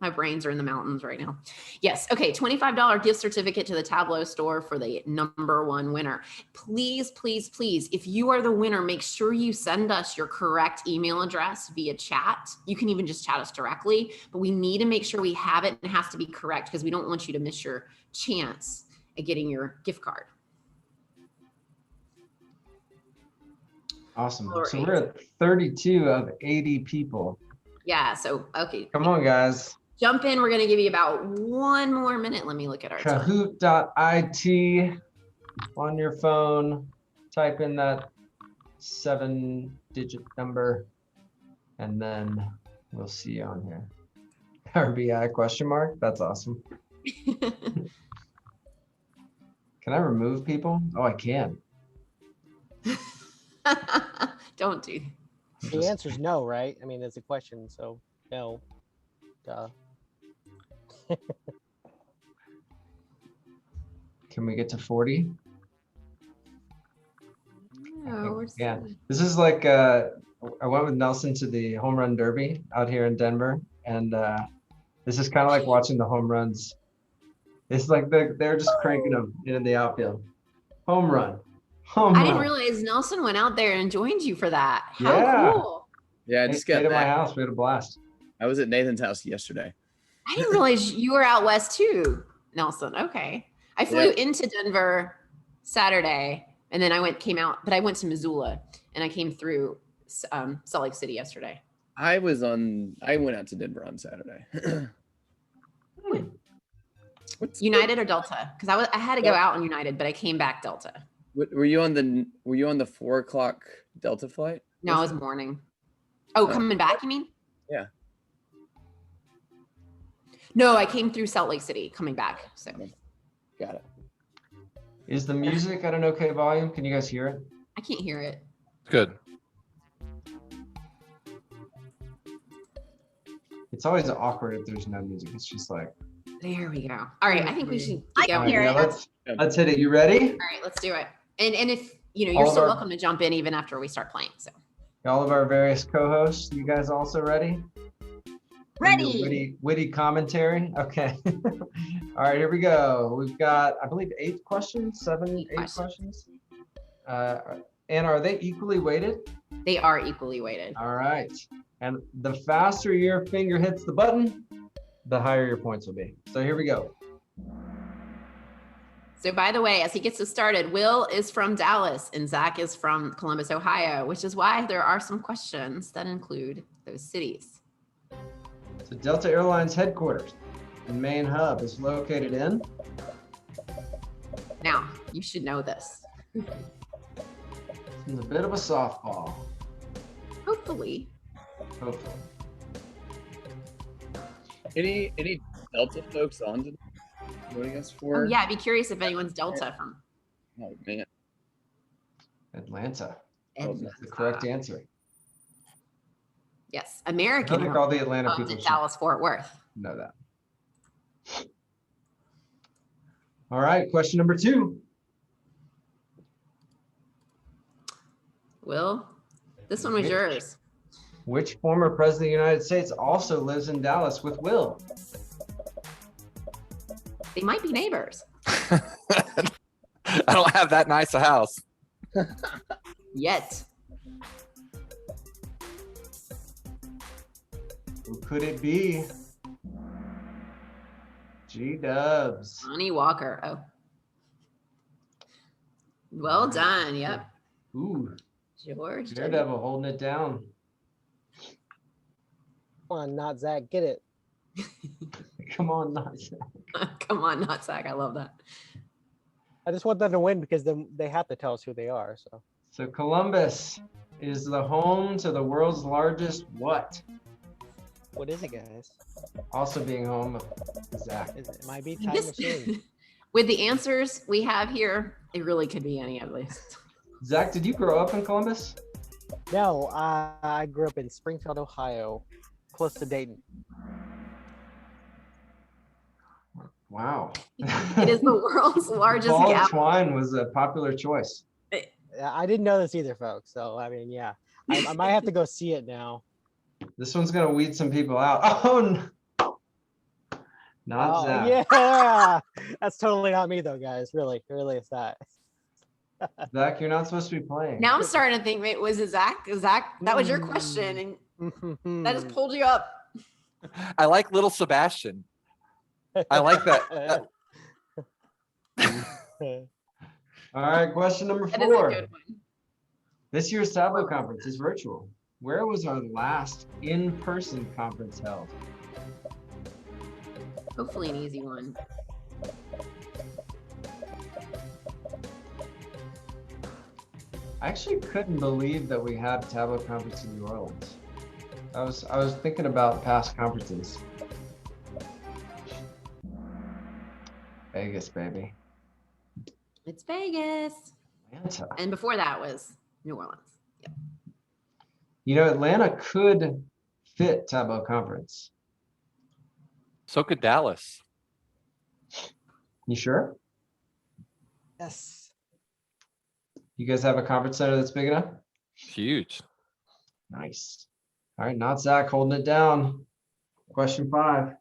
My brains are in the mountains right now. Yes. Okay. $25 gift certificate to the Tableau store for the #1 winner. Please, please, please. If you are the winner, make sure you send us your correct email address via chat. You can even just chat us directly, but we need to make sure we have it and it has to be correct because we don't want you to miss your chance at getting your gift card. Awesome. So we're at 32 of 80 people. Yeah. So, okay. Come on, guys. Jump in. We're going to give you about 1 more minute. Let me look at our Kahoot.it on your phone. Type in that 7-digit number, and then we'll see you on here. RBI question mark? That's awesome. Can I remove people? Oh, I can. Don't do. The answer is no, right? I mean, it's a question, so no. Duh. Can we get to 40? No, yeah. This is like I went with Nelson to the home run derby out here in Denver, and this is kind of like watching the home runs. It's like they're just cranking them in the outfield. Home run. Home I run. didn't realize Nelson went out there and joined you for that. How Yeah. cool. Yeah, I just got to my house. We had a blast. I was at Nathan's house yesterday. I didn't realize you were out west too, Nelson. Okay. I flew into Denver Saturday and then I came out, but I went to Missoula and I came through Salt Lake City yesterday. I went out to Denver on Saturday. United or Delta? Because I had to go out on United, but I came back Delta. Were you on the 4 o'clock Delta flight? No, it was morning. Oh, coming back, you mean? No, I came through Salt Lake City coming back. So Got it. Is the music at an okay volume? Can you guys hear it? I can't hear it. Good. It's always awkward if there's no music. It's just like. There we go. All right. I think we should I keep can going. hear yeah, it. let's hit it. You ready? All right, let's do it. And if you're All of still our- welcome to jump in even after we start playing. So All of our various co-hosts, you guys also ready? For your Ready. Witty commentary. Okay. All right, here we go. We've got, I believe, 8 questions, eight questions. And are they equally weighted? they are equally weighted. All right. And the faster your finger hits the button, the higher your points will be. So here we go. So by the way, as he gets us started, Will is from Dallas and Zach is from Columbus, Ohio, which is why there are some questions that include those cities. So Delta Airlines headquarters and main hub is located in. Now, you should know this. It's a bit of a softball, Hopefully. hopefully. Any Delta folks on today? Joining us Oh, for? yeah, I'd be curious if anyone's Delta from Oh man. Atlanta. Oh, That's the correct answer. Yes, I American. think all the Atlanta owns people in should Dallas, Fort Worth. know that. All right, question number 2. Will, this one was Which- yours. Which former president of the United States also lives in Dallas with Will? They might be neighbors. I don't have that nice a house. Yet. Who could it be? G-dubs. Johnny Walker. Oh. Well done. Yep. Ooh, George. W. Daredevil holding it down. Come on, not Zach, get it. Come on, not Come on, not Zach. I love that. I just want them to win because then they have to tell us who they are. So So Columbus is the home to the world's largest what? what is it, guys? Also being home to Zach. It might be time This- machine. with the answers we have here, it really could be any of these. Zach, did you grow up in Columbus? No, I grew up in Springfield, Ohio, close to Dayton. Wow. It is the world's largest Ball of gap. twine was a popular choice. Yeah, I didn't know this either, folks. So I mean, yeah, I might have to go see it now. This one's gonna weed some people out. Oh, no. Not Oh, Zach. yeah, that's totally not me though, guys. Really, it's that. Zach, you're not supposed to be playing. Now I'm starting to think, wait, was it Zach? Zach, that was your question, and that just pulled you up. I like little Sebastian. I like that. All right, question number That is a 4. good one. This year's Tableau conference is virtual. Where was our last in-person conference held? Hopefully an easy one. I actually couldn't believe that we had a Tableau conference in New Orleans. I was thinking about past conferences. Vegas, baby. It's Vegas. Atlanta. And before that was New Orleans. Yep. You know, Atlanta could fit Tableau conference. So could Dallas. You sure? Yes. You guys have a conference center that's big enough? Huge. Nice. All right, not Zach holding it down. Question 5.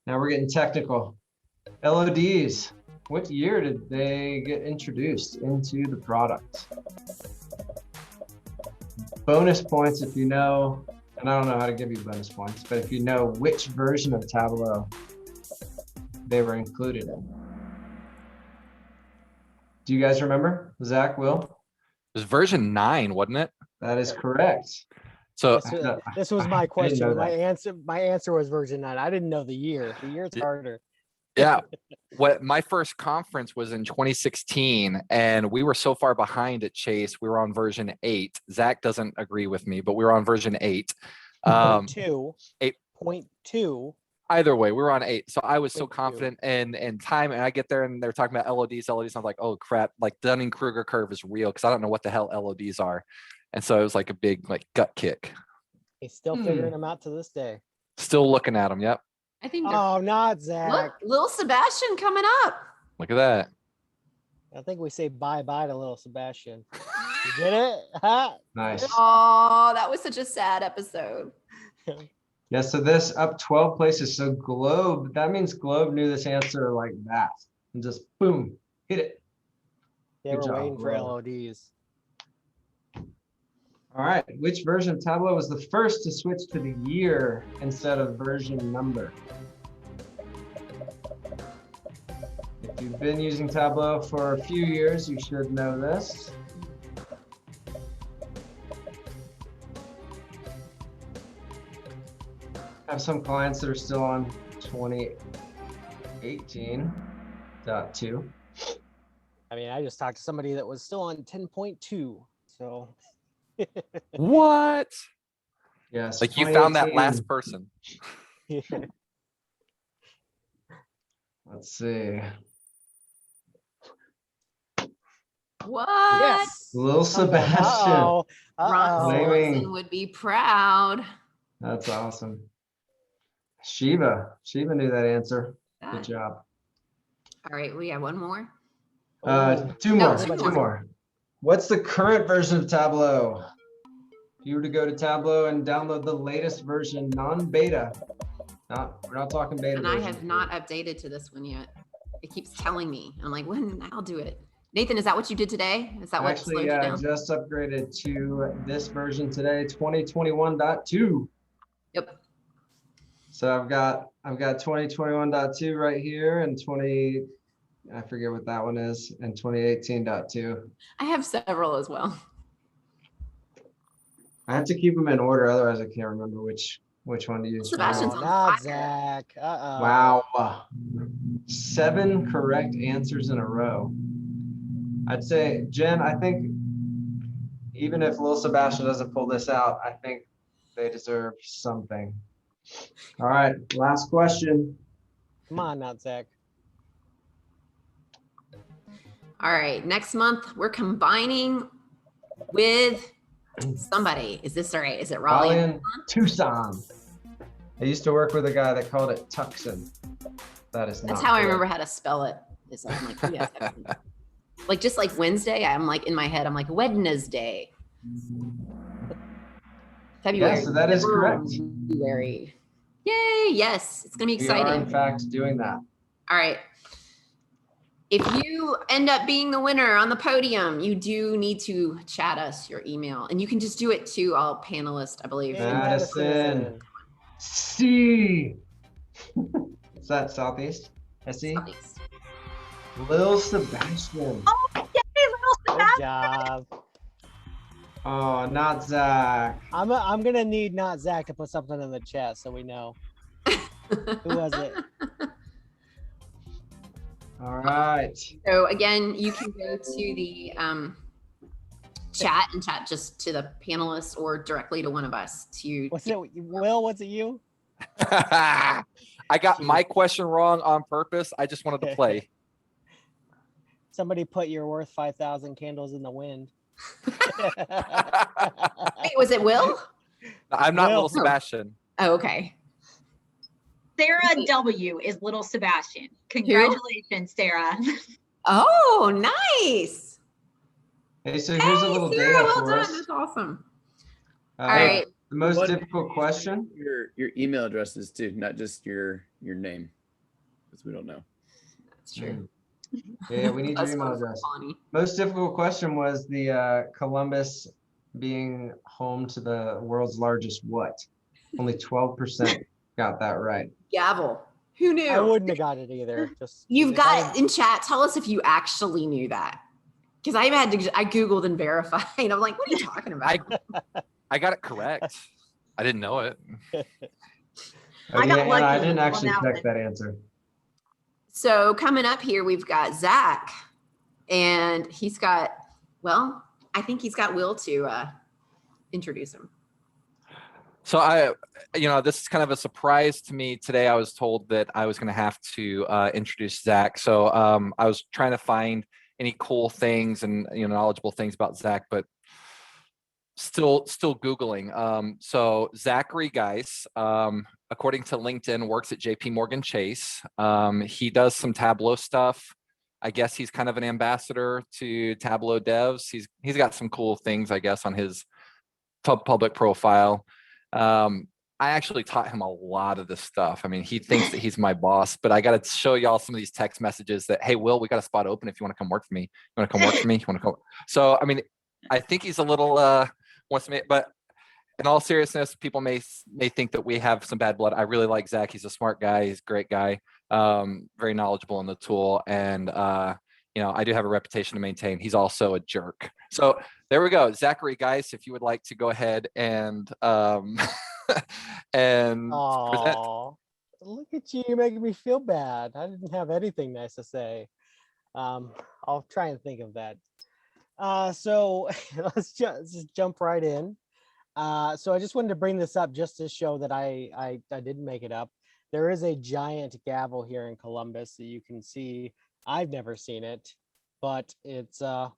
Now we're getting technical. LODs. What year did they get introduced into the product? Bonus points if you know, and I don't know how to give you bonus points, but if you know which version of Tableau they were included in. Do you guys remember? Zach, Will? It was version 9, wasn't it? That is correct. So This was I my didn't question. know My answer was version 9. I didn't know the year. The year's Yeah. harder. yeah, what my first conference was in 2016, and we were so far behind at Chase. We were on version 8. Zach doesn't agree with me, but we were on version 8. Two. 8. 0.2. Either way, we were on 8. So I was so 0.2. confident in time, and I get there and they're talking about LODs. I'm like, oh crap, like Dunning-Kruger curve is real because I don't know what the hell LODs are. And so it was like a big like gut kick. He's still figuring them out to this day. Still looking at them. Yep. I think they're Oh, not Zach. look, little Sebastian coming up. Look at that. I think we say bye-bye to little Sebastian. You get it? Ha! Nice. Oh, that was such a sad episode. Yeah, so this up 12 places. So Globe, that means Globe knew this answer like that. And just boom, hit it. They Good were job, waiting for Globe. LODs. All right, which version of Tableau was the first to switch to the year instead of version number? If you've been using Tableau for a few years, you should know this. I have some clients that are still on 2018.2. I mean, I just talked to somebody that was still on 10.2. So What? Yes. Like you found that 2018. last person. Let's see. What? yes. Lil Sebastian. Uh-oh. Ron Uh-oh. Blaming- Swanson would be proud. That's awesome. Shiva knew that answer. Good That. job. All right, we have one more. Two No, more. two Two more. more. What's the current version of Tableau? If you were to go to Tableau and download the latest version, non-beta. We're not talking beta. And I version. have not updated to this one yet. It keeps telling me. I'm like, when? I'll do it. Nathan, is that what you did today? Is that what slowed Actually, you yeah, I down? just upgraded to this version today, 2021.2. Yep. So I've got 2021.2 right here and I forget what that one is, and 2018.2. I have several as well. I have to keep them in order, otherwise I can't remember which one to use. Sebastian's Oh, on not fire. Zach. Uh-oh. Wow. 7 correct answers in a row. I'd say, Jen, I think even if Lil Sebastian doesn't pull this out, I think they deserve something. All right, last question. Come on, not Zach. All right, next month we're combining with somebody. Is this all right? Is it Raleigh? Raleigh and Tucson. I used to work with a guy that called it Tucson. That is That's not how I correct. remember how to spell it. It's like, I'm like, oh, yes, like just like Wednesday, I'm like in my head, I'm like Wednesday. February. Yeah, so that is correct. February. Yay! Yes, it's gonna be We are exciting. in fact doing that. All right. If you end up being the winner on the podium, you do need to chat us your email, and you can just do it to all panelists, I believe. Hey, Madison. C. Is that Southeast? SE? Southeast. Lil Sebastian. Oh, yay, little Good Sebastian. job. Oh, not Zach. I'm gonna need not Zach to put something in the chat so we know. Who was it? All right. So again, you can go to the chat and chat just to the panelists or directly to one of us to What's it? Will, was it you? I got my question wrong on purpose. I just wanted to play. Somebody put "You're worth 5,000 candles in the wind." Wait, was it Will? I'm not Will. Little Sebastian. Oh, okay. Sarah W is little Sebastian. Congratulations, Sarah. Oh, nice. Hey, so here's a little Hey, Sarah, data well for done. us. That's awesome. Uh, All right. The most What- difficult question. Your email addresses too, not just your name, because we don't know. That's true. Yeah, we need your That's email one for address. Bonnie. Most difficult question was the Columbus being home to the world's largest what? Only 12% got that right. Gavel. Who knew? I wouldn't have got it either. Just You've if I got in chat. Tell us if you actually knew that, because I had to. I googled and verified. I'm like, what are you talking about? I got it correct. I didn't know it. I Oh, got yeah, Anna, I lucky didn't on actually that check one. that answer. So coming up here, we've got Zach, and he's got. Well, I think he's got Will to introduce him. So this is kind of a surprise to me today. I was told that I was going to have to introduce Zach. So I was trying to find any cool things and knowledgeable things about Zach, but still Googling. So Zachary Geis, according to LinkedIn, works at JP Morgan Chase. He does some Tableau stuff. I guess he's kind of an ambassador to Tableau devs. He's got some cool things, I guess, on his public profile. I actually taught him a lot of this stuff. I mean, he thinks that he's my boss, but I got to show y'all some of these text messages that, hey, Will, we got a spot open if you want to come work for me. You want to come work for me? You want to come? So, I mean, I think he's a little wants to make, but in all seriousness, people may think that we have some bad blood. I really like Zach. He's a smart guy. He's a great guy. Very knowledgeable in the tool, and I do have a reputation to maintain. He's also a jerk. So there we go. Zachary Geis, if you would like to go ahead and and present. Oh, look at you, you're making me feel bad. I didn't have anything nice to say. I'll try and think of that. So let's just jump right in. So I just wanted to bring this up just to show that I didn't make it up. There is a giant gavel here in Columbus that you can see. I've never seen it, but it's a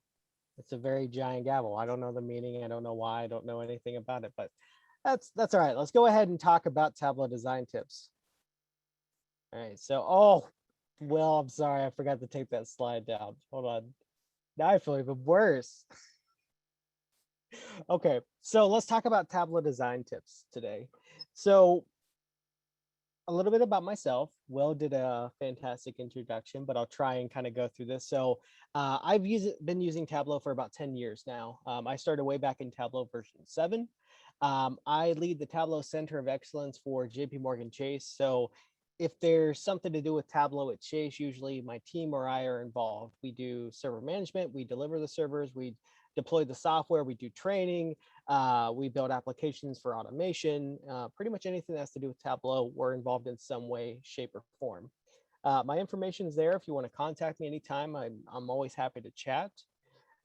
very giant gavel. I don't know the meaning. I don't know why. I don't know anything about it, but that's all right. Let's go ahead and talk about Tableau design tips. All right. So, well, I'm sorry. I forgot to take that slide down. Hold on. Now I feel even worse. Okay. So let's talk about Tableau design tips today. So a little bit about myself. Will did a fantastic introduction, but I'll try and kind of go through this. So I've been using Tableau for about 10 years now. I started way back in Tableau version 7. I lead the Tableau Center of Excellence for JP Morgan Chase. So if there's something to do with Tableau at Chase, usually my team or I are involved. We do server management, we deliver the servers, we deploy the software, we do training, we build applications for automation, pretty much anything that has to do with Tableau, we're involved in some way, shape, or form. My information is there if you want to contact me anytime. I'm always happy to chat.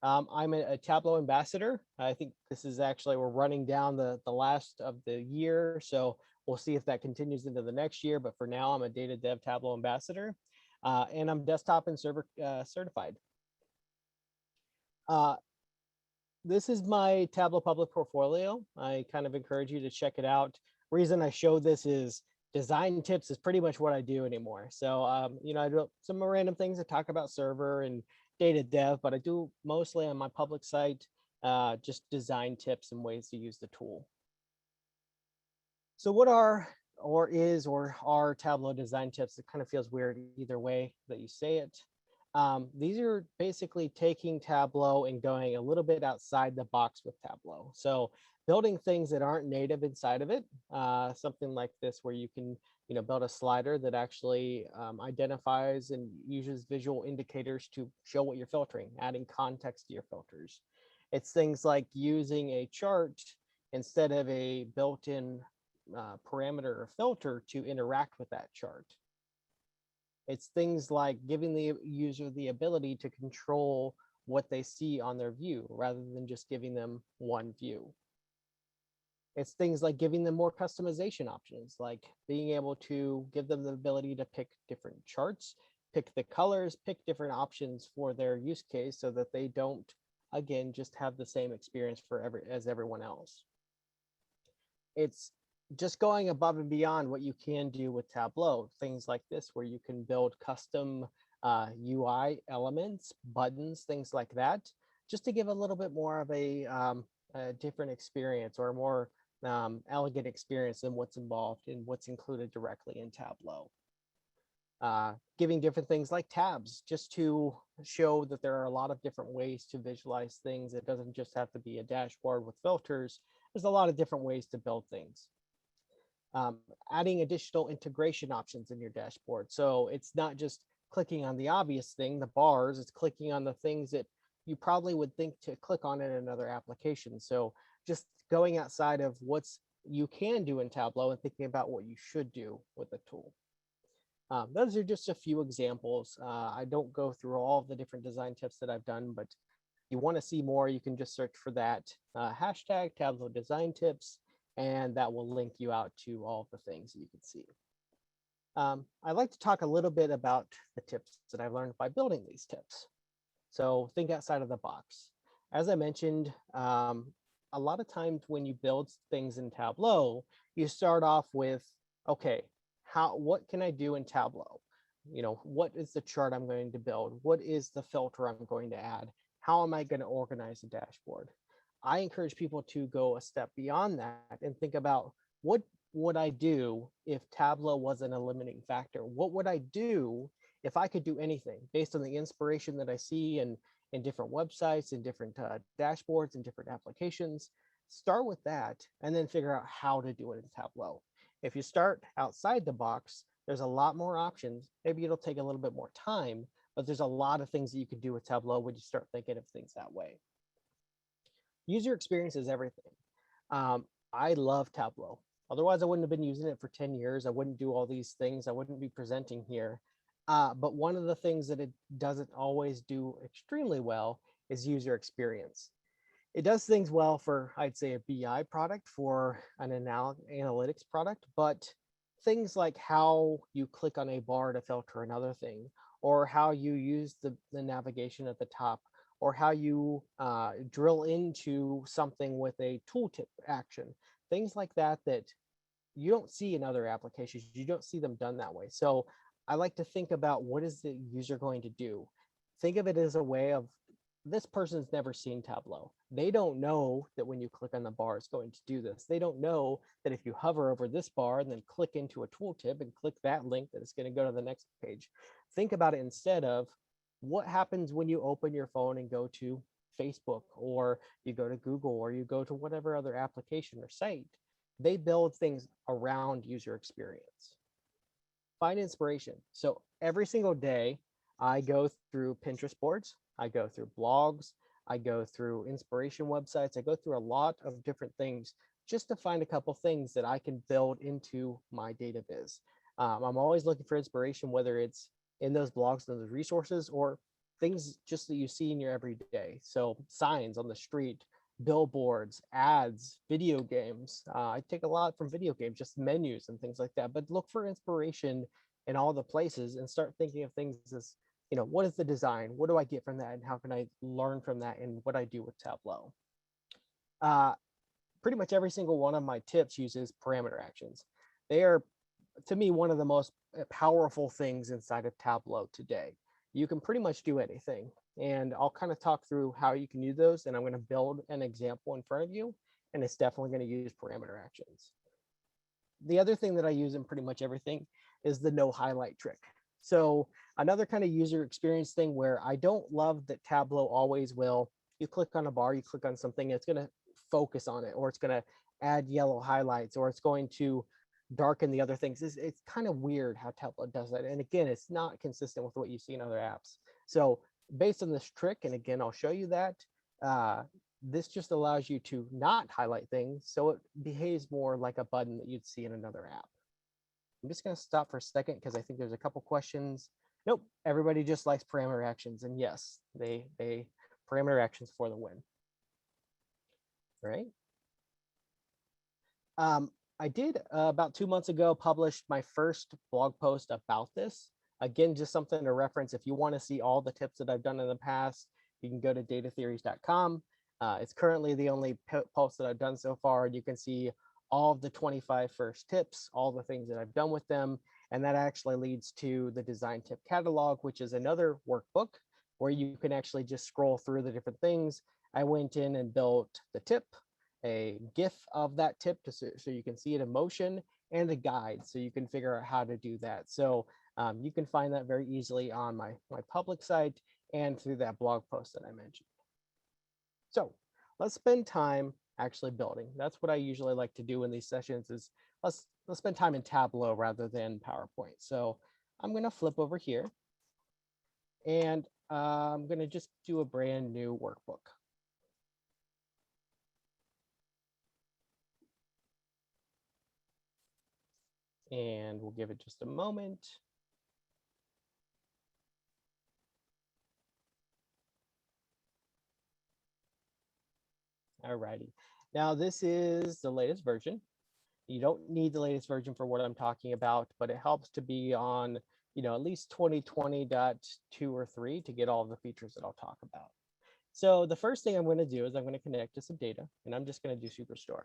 I'm a Tableau ambassador. I think this is actually, we're running down the last of the year, so we'll see if that continues into the next year. But for now, I'm a DATEDIFF Tableau ambassador, and I'm desktop and server certified. This is my Tableau public portfolio. I kind of encourage you to check it out. Reason I show this is design tips is pretty much what I do anymore. So, I do some random things that talk about server and data dev, but I do mostly on my public site, just design tips and ways to use the tool. So what are Tableau design tips? It kind of feels weird either way that you say it. These are basically taking Tableau and going a little bit outside the box with Tableau. So building things that aren't native inside of it, something like this where you can build a slider that actually identifies and uses visual indicators to show what you're filtering, adding context to your filters. It's things like using a chart instead of a built-in parameter or filter to interact with that chart. It's things like giving the user the ability to control what they see on their view rather than just giving them one view. It's things like giving them more customization options, like being able to give them the ability to pick different charts, pick the colors, pick different options for their use case so that they don't, again, just have the same experience as everyone else. It's just going above and beyond what you can do with Tableau, things like this, where you can build custom UI elements, buttons, things like that, just to give a little bit more of a different experience or a more elegant experience than what's involved in what's included directly in Tableau. Giving different things like tabs, just to show that there are a lot of different ways to visualize things. It doesn't just have to be a dashboard with filters. There's a lot of different ways to build things. Adding additional integration options in your dashboard. So it's not just clicking on the obvious thing, the bars, it's clicking on the things that you probably would think to click on in another application. So just going outside of what's you can do in Tableau and thinking about what you should do with the tool. Those are just a few examples. I don't go through all of the different design tips that I've done, but if you want to see more, you can just search for that hashtag Tableau design tips, and that will link you out to all the things you can see. I'd like to talk a little bit about the tips that I've learned by building these tips. So think outside of the box. As I mentioned, a lot of times when you build things in Tableau, you start off with, okay, what can I do in Tableau? You know, what is the chart I'm going to build? What is the filter I'm going to add? How am I going to organize the dashboard? I encourage people to go a step beyond that and think about, what would I do if Tableau wasn't a limiting factor? What would I do if I could do anything based on the inspiration that I see in different websites and different dashboards and different applications? Start with that and then figure out how to do it in Tableau. If you start outside the box, there's a lot more options. Maybe it'll take a little bit more time, but there's a lot of things that you can do with Tableau when you start thinking of things that way. User experience is everything. I love Tableau. Otherwise, I wouldn't have been using it for 10 years. I wouldn't do all these things. I wouldn't be presenting here. But one of the things that it doesn't always do extremely well is user experience. It does things well for, I'd say, a BI product, for an analytics product, but things like how you click on a bar to filter another thing, or how you use the navigation at the top, or how you drill into something with a tooltip action, things like that that you don't see in other applications. You don't see them done that way. So I like to think about, what is the user going to do? Think of it as a way of, this person's never seen Tableau. They don't know that when you click on the bar, it's going to do this. They don't know that if you hover over this bar and then click into a tooltip and click that link, that it's going to go to the next page. Think about it instead of, what happens when you open your phone and go to Facebook, or you go to Google, or you go to whatever other application or site? They build things around user experience. Find inspiration. So every single day I go through Pinterest boards, I go through blogs, I go through inspiration websites, I go through a lot of different things just to find a couple things that I can build into my data viz. I'm always looking for inspiration, whether it's in those blogs, those resources, or things just that you see in your everyday. So signs on the street, billboards, ads, video games. I take a lot from video games, just menus and things like that, but look for inspiration in all the places and start thinking of things as, you know, what is the design? What do I get from that? And how can I learn from that in what I do with Tableau? Pretty much every single one of my tips uses parameter actions. They are, to me, one of the most powerful things inside of Tableau today. You can pretty much do anything. And I'll kind of talk through how you can use those. And I'm going to build an example in front of you. And it's definitely going to use parameter actions. The other thing that I use in pretty much everything is the no highlight trick. So another kind of user experience thing where I don't love that Tableau always will, you click on a bar, you click on something, it's going to focus on it, or it's going to add yellow highlights, or it's going to darken the other things. It's kind of weird how Tableau does that. And again, it's not consistent with what you see in other apps. So based on this trick, and again, I'll show you that, this just allows you to not highlight things, so it behaves more like a button that you'd see in another app. I'm just going to stop for a second because I think there's a couple questions. Nope, everybody just likes parameter actions, and yes, they parameter actions for the win. All right. I did about 2 months ago publish my first blog post about this. Again, just something to reference. If you want to see all the tips that I've done in the past, you can go to datatheories.com. It's currently the only post that I've done so far. You can see all of the 25 first tips, all the things that I've done with them. And that actually leads to the design tip catalog, which is another workbook where you can actually just scroll through the different things. I went in and built the tip, a GIF of that tip so you can see it in motion, and a guide so you can figure out how to do that. So you can find that very easily on my public site and through that blog post that I mentioned. So let's spend time actually building. That's what I usually like to do in these sessions, is let's spend time in Tableau rather than PowerPoint. So I'm going to flip over here, and I'm going to just do a brand new workbook. And we'll give it just a moment. All righty. Now, this is the latest version. You don't need the latest version for what I'm talking about, but it helps to be on, at least 2020.2 or 3 to get all the features that I'll talk about. So the first thing I'm going to do is I'm going to connect to some data, and I'm just going to do Superstore.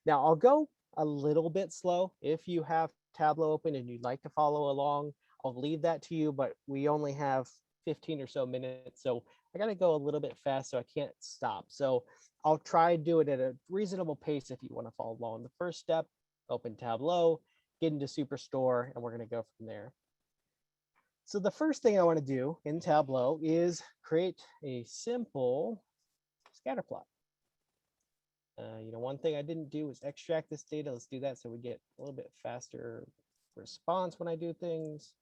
Now, I'll go a little bit slow. If you have Tableau open and you'd like to follow along, I'll leave that to you, but we only have 15 or so minutes. So I got to go a little bit fast, so I can't stop. So I'll try to do it at a reasonable pace if you want to follow along. The first step, open Tableau, get into Superstore, and we're going to go from there. So the first thing I want to do in Tableau is create a simple scatter plot. One thing I didn't do was extract this data. Let's do that so we get a little bit faster response when I do things.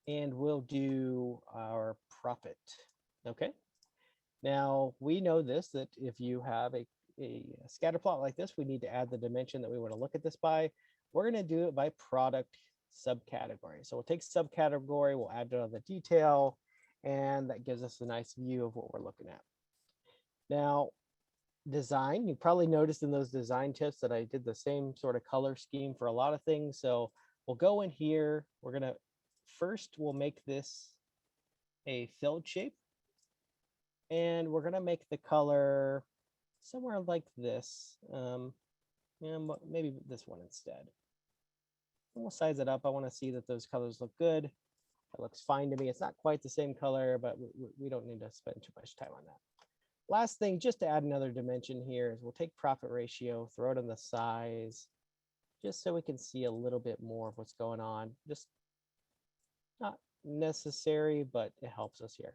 And we'll do our profit. Okay. Now we know this, that if you have a scatter plot like this, we need to add the dimension that we want to look at this by. We're going to do it by product subcategory. So we'll take subcategory, we'll add it on the detail, and that gives us a nice view of what we're looking at. Now, design, you probably noticed in those design tips that I did the same sort of color scheme for a lot of things. So we'll go in here, we'll make this a filled shape. And we're going to make the color somewhere like this. And maybe this one instead. We'll size it up. I want to see that those colors look good. It looks fine to me. It's not quite the same color, but we don't need to spend too much time on that. Last thing, just to add another dimension here, is we'll take profit ratio, throw it on the size, just so we can see a little bit more of what's going on. Just not necessary, but it helps us here.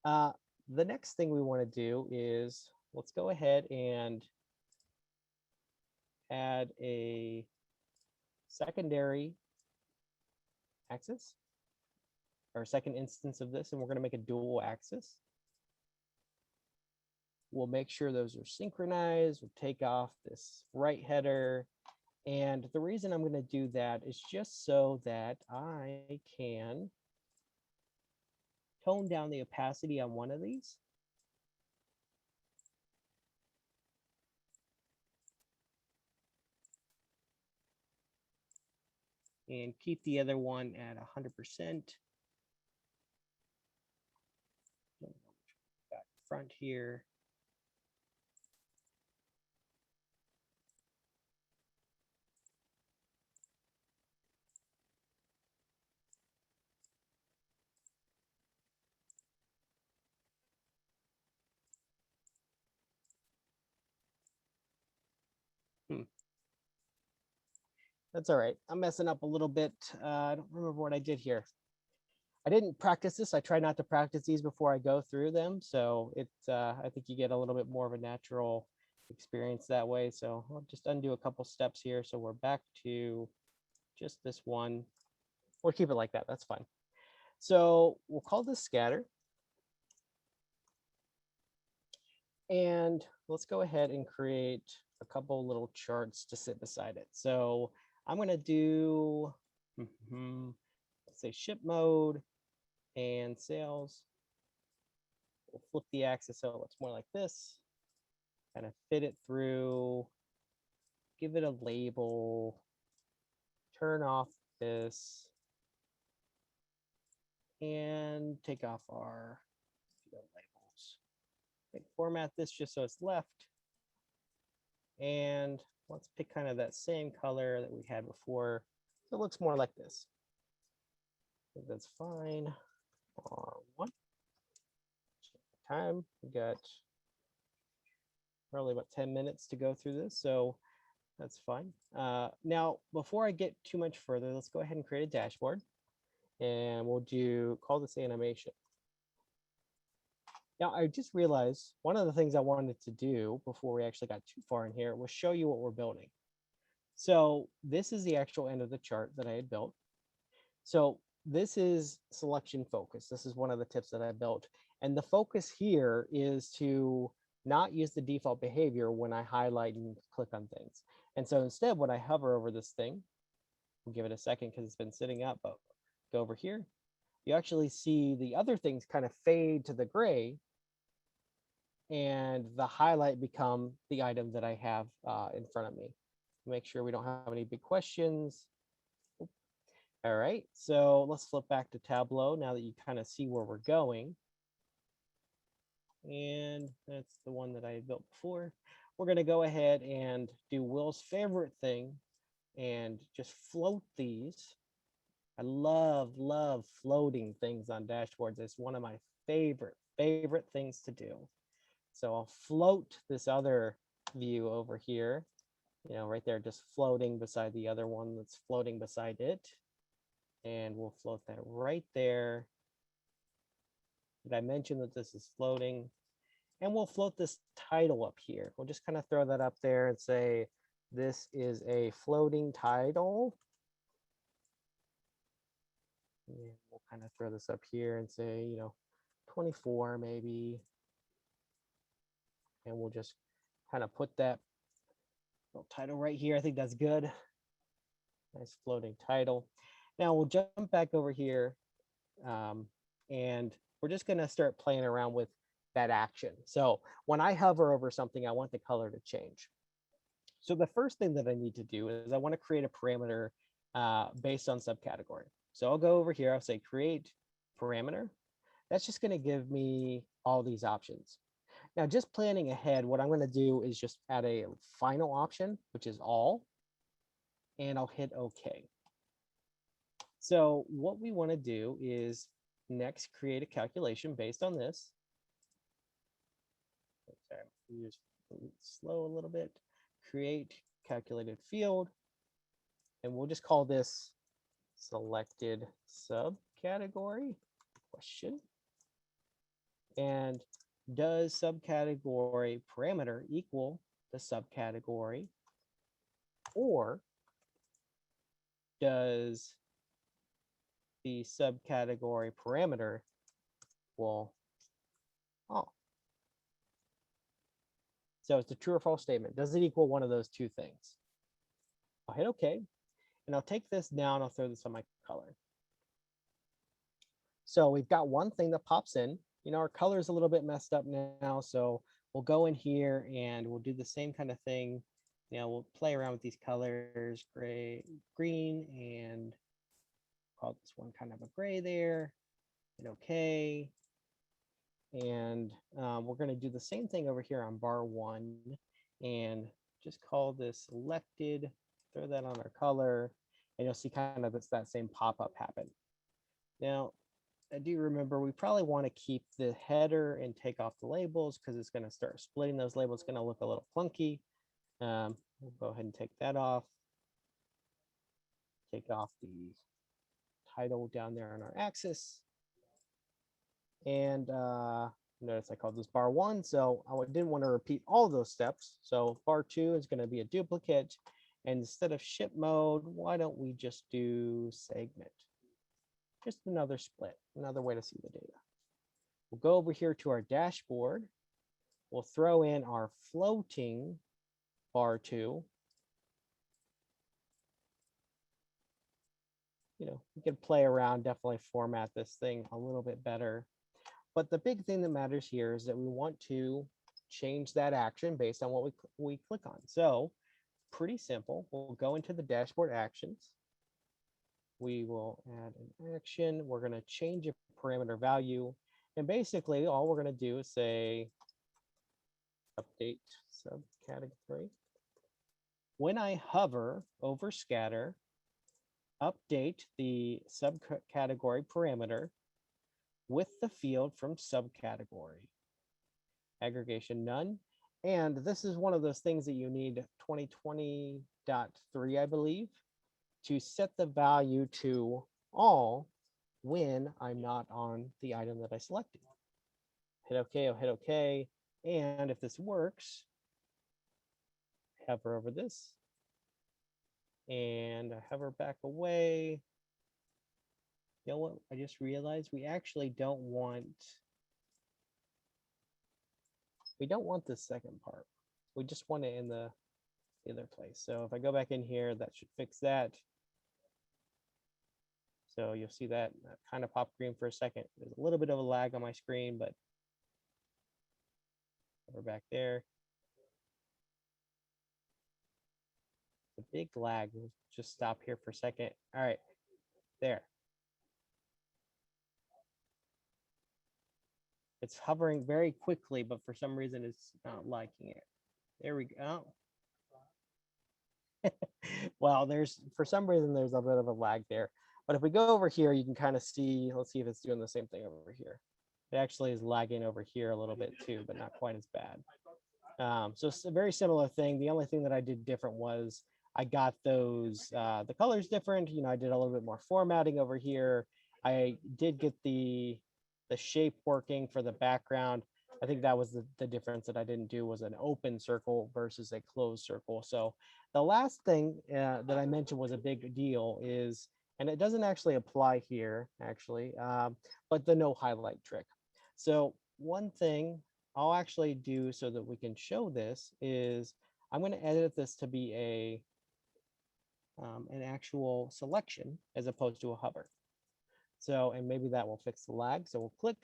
The next thing we want to do is let's go ahead and add a secondary axis or second instance of this, and we're going to make a dual axis. We'll make sure those are synchronized. We'll take off this right header. And the reason I'm going to do that is just so that I can tone down the opacity on one of these. And keep the other one at 100%. Back front here. That's all right. I'm messing up a little bit. I don't remember what I did here. I didn't practice this. I try not to practice these before I go through them. So I think you get a little bit more of a natural experience that way. So I'll just undo a couple steps here. So we're back to just this one. We'll keep it like that. That's fine. So we'll call this scatter. And let's go ahead and create a couple little charts to sit beside it. So I'm going to do, let's say ship mode and sales. We'll flip the axis so it looks more like this. Kind of fit it through, give it a label, turn off this, and take off our labels. Okay, format this just so it's left. And let's pick kind of that same color that we had before. So it looks more like this. I think that's fine. R1. Time. We got probably about 10 minutes to go through this, so that's fine. Now, before I get too much further, let's go ahead and create a dashboard. And we'll call this animation. Now, I just realized one of the things I wanted to do before we actually got too far in here was show you what we're building. So this is the actual end of the chart that I had built. So this is selection focus. This is one of the tips that I built. And the focus here is to not use the default behavior when I highlight and click on things. And so instead, when I hover over this thing, I'll give it a second because it's been sitting up, but go over here. you actually see the other things kind of fade to the gray, and the highlight become the item that I have in front of me. Make sure we don't have any big questions. All right, so let's flip back to Tableau now that you kind of see where we're going. And that's the one that I had built before. We're going to go ahead and do Will's favorite thing and just float these. I love floating things on dashboards. It's one of my favorite things to do. So I'll float this other view over here, you know, right there, just floating beside the other one that's floating beside it. And we'll float that right there. Did I mention that this is floating? And we'll float this title up here. We'll just kind of throw that up there and say, this is a floating title. And we'll kind of throw this up here and say, you know, 24 maybe. And we'll just kind of put that little title right here. I think that's good. Nice floating title. Now we'll jump back over here and we're just going to start playing around with that action. So when I hover over something, I want the color to change. So the first thing that I need to do is I want to create a parameter based on subcategory. So I'll go over here, I'll say create parameter. That's just going to give me all these options. Now, just planning ahead, what I'm going to do is just add a final option, which is all, and I'll hit OK. So what we want to do is next create a calculation based on this. Sorry, just slow a little bit. Create calculated field, and we'll just call this selected subcategory question. And does subcategory parameter equal the subcategory, or does the subcategory parameter equal all? So it's a true or false statement. Does it equal one of those two things? I'll hit OK, and I'll take this down. I'll throw this on my color. So we've got one thing that pops in. You know, our color is a little bit messed up now, so we'll go in here and we'll do the same kind of thing. You know, we'll play around with these colors, gray, green, and call this one kind of a gray there. Hit OK. And we're going to do the same thing over here on bar 1 and just call this selected, throw that on our color, and you'll see kind of that same pop-up happen. Now, I do remember we probably want to keep the header and take off the labels because it's going to start splitting those labels. It's going to look a little clunky. We'll go ahead and take that off. Take off the title down there on our axis. And notice I called this bar 1, so I didn't want to repeat all of those steps. So bar 2 is going to be a duplicate. And instead of ship mode, why don't we just do segment? Just another split, another way to see the data. We'll go over here to our dashboard. We'll throw in our floating bar 2. You know, we can play around, definitely format this thing a little bit better. But the big thing that matters here is that we want to change that action based on what we click on. So pretty simple. We'll go into the dashboard actions. We will add an action. We're going to change a parameter value. And basically all we're going to do is say update subcategory. When I hover over scatter, update the subcategory parameter with the field from subcategory. Aggregation none. And this is one of those things that you need 2020.3, I believe, to set the value to all when I'm not on the item that I selected. Hit OK, I'll hit OK. And if this works, hover over this. And I hover back away. You know what? I just realized we actually don't want the second part. We just want it in the other place. So if I go back in here, that should fix that. So you'll see that kind of pop green for a second. There's a little bit of a lag on my screen, but we're back there. The big lag. We'll just stop here for a second. All right, there. It's hovering very quickly, but for some reason it's not liking it. There we go. Well, for some reason there's a bit of a lag there. But if we go over here, you can kind of see, let's see if it's doing the same thing over here. It actually is lagging over here a little bit too, but not quite as bad. So it's a very similar thing. The only thing that I did different was I got those, the colors different. You know, I did a little bit more formatting over here. I did get the shape working for the background. I think that was the difference that I didn't do, was an open circle versus a closed circle. So the last thing that I mentioned was a big deal is, and it doesn't actually apply here actually, but the no highlight trick. So one thing I'll actually do so that we can show this is I'm going to edit this to be an actual selection as opposed to a hover. So, and maybe that will fix the lag. So we'll click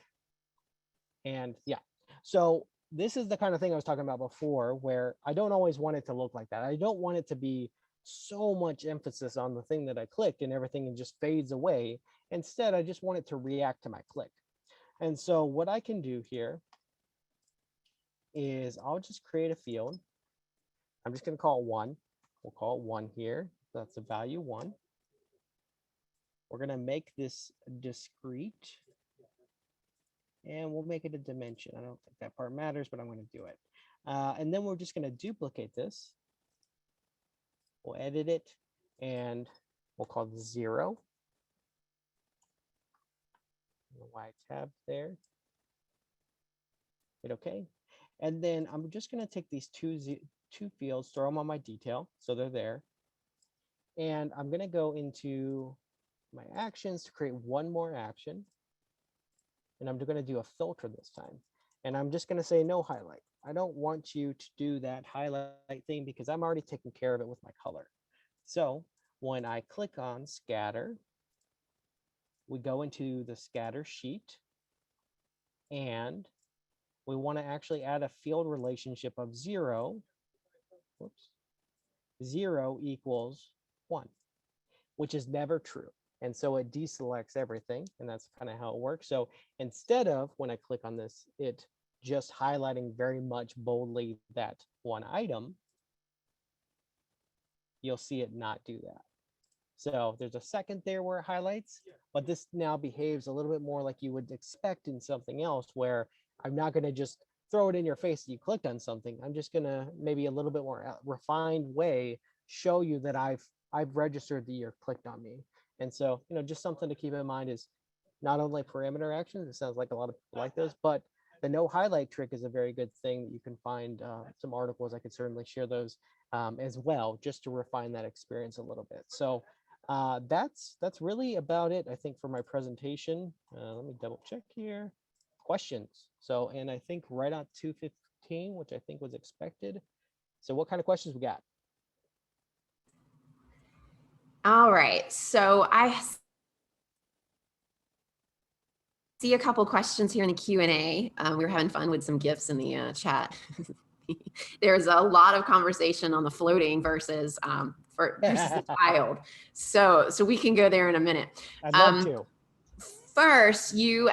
and yeah. So this is the kind of thing I was talking about before, where I don't always want it to look like that. I don't want it to be so much emphasis on the thing that I clicked and everything just fades away. Instead, I just want it to react to my click. And so what I can do here is I'll just create a field. I'm just going to call it 1. We'll call it 1 here. That's a value 1. We're going to make this discrete. And we'll make it a dimension. I don't think that part matters, but I'm going to do it. And then we're just going to duplicate this. We'll edit it and we'll call it 0. The Y tab there. Hit OK. And then I'm just going to take these two fields, throw them on my detail. So they're there. And I'm going to go into my actions to create one more action. And I'm going to do a filter this time. And I'm just going to say no highlight. I don't want you to do that highlight thing because I'm already taking care of it with my color. So when I click on scatter, we go into the scatter sheet and we want to actually add a field relationship of 0. Whoops, 0 equals 1, which is never true. And so it deselects everything, and that's kind of how it works. So instead of, when I click on this, it just highlighting very much boldly that one item, you'll see it not do that. So there's a second there where it highlights, but this now behaves a little bit more like you would expect in something else, where I'm not going to just throw it in your face that you clicked on something. I'm just going to maybe a little bit more refined way show you that I've registered that you're clicked on me. And so, you know, just something to keep in mind is not only parameter actions, it sounds like a lot of people like those, but the no highlight trick is a very good thing that you can find some articles. I could certainly share those as well, just to refine that experience a little bit. So that's really about it, I think, for my presentation. Let me double check here. Questions. So, and I think right on 2:15, which I think was expected. So what kind of questions we got? All right, so I see a couple questions here in the Q&A. We were having fun with some GIFs in the chat. There's a lot of conversation on the floating versus the tiled. So we can go there in a minute. I'd love to. First, you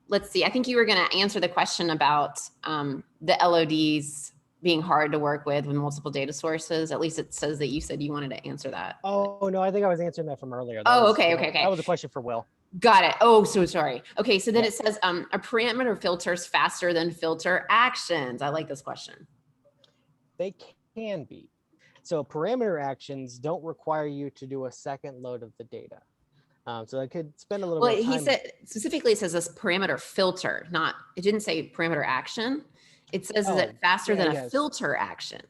let's see. I think you were going to answer the question about the LODs being hard to work with multiple data sources. At least it says that you said you wanted to answer that. Oh, no, I think I was answering that from earlier. Okay. That was a question for Will. Got it. Oh, so sorry. Okay, so then it says a parameter filters faster than filter actions. I like this question. They can be. So parameter actions don't require you to do a second load of the data. So I could spend a little bit of time. He said, specifically it says this parameter filter, it didn't say parameter action. It says is it faster than a filter action?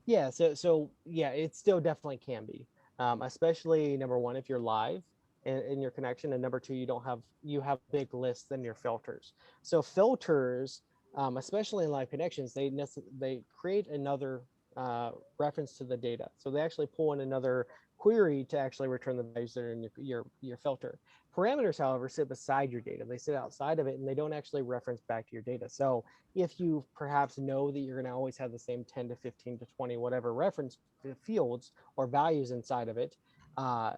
Yeah, so yeah, it still definitely can be, especially number one, if you're live in your connection, and number two, you have big lists in your filters. So filters, especially in live connections, they create another reference to the data. So they actually pull in another query to actually return the values that are in your filter. Parameters, however, sit beside your data. They sit outside of it and they don't actually reference back to your data. So if you perhaps know that you're going to always have the same 10 to 15 to 20, whatever reference fields or values inside of it,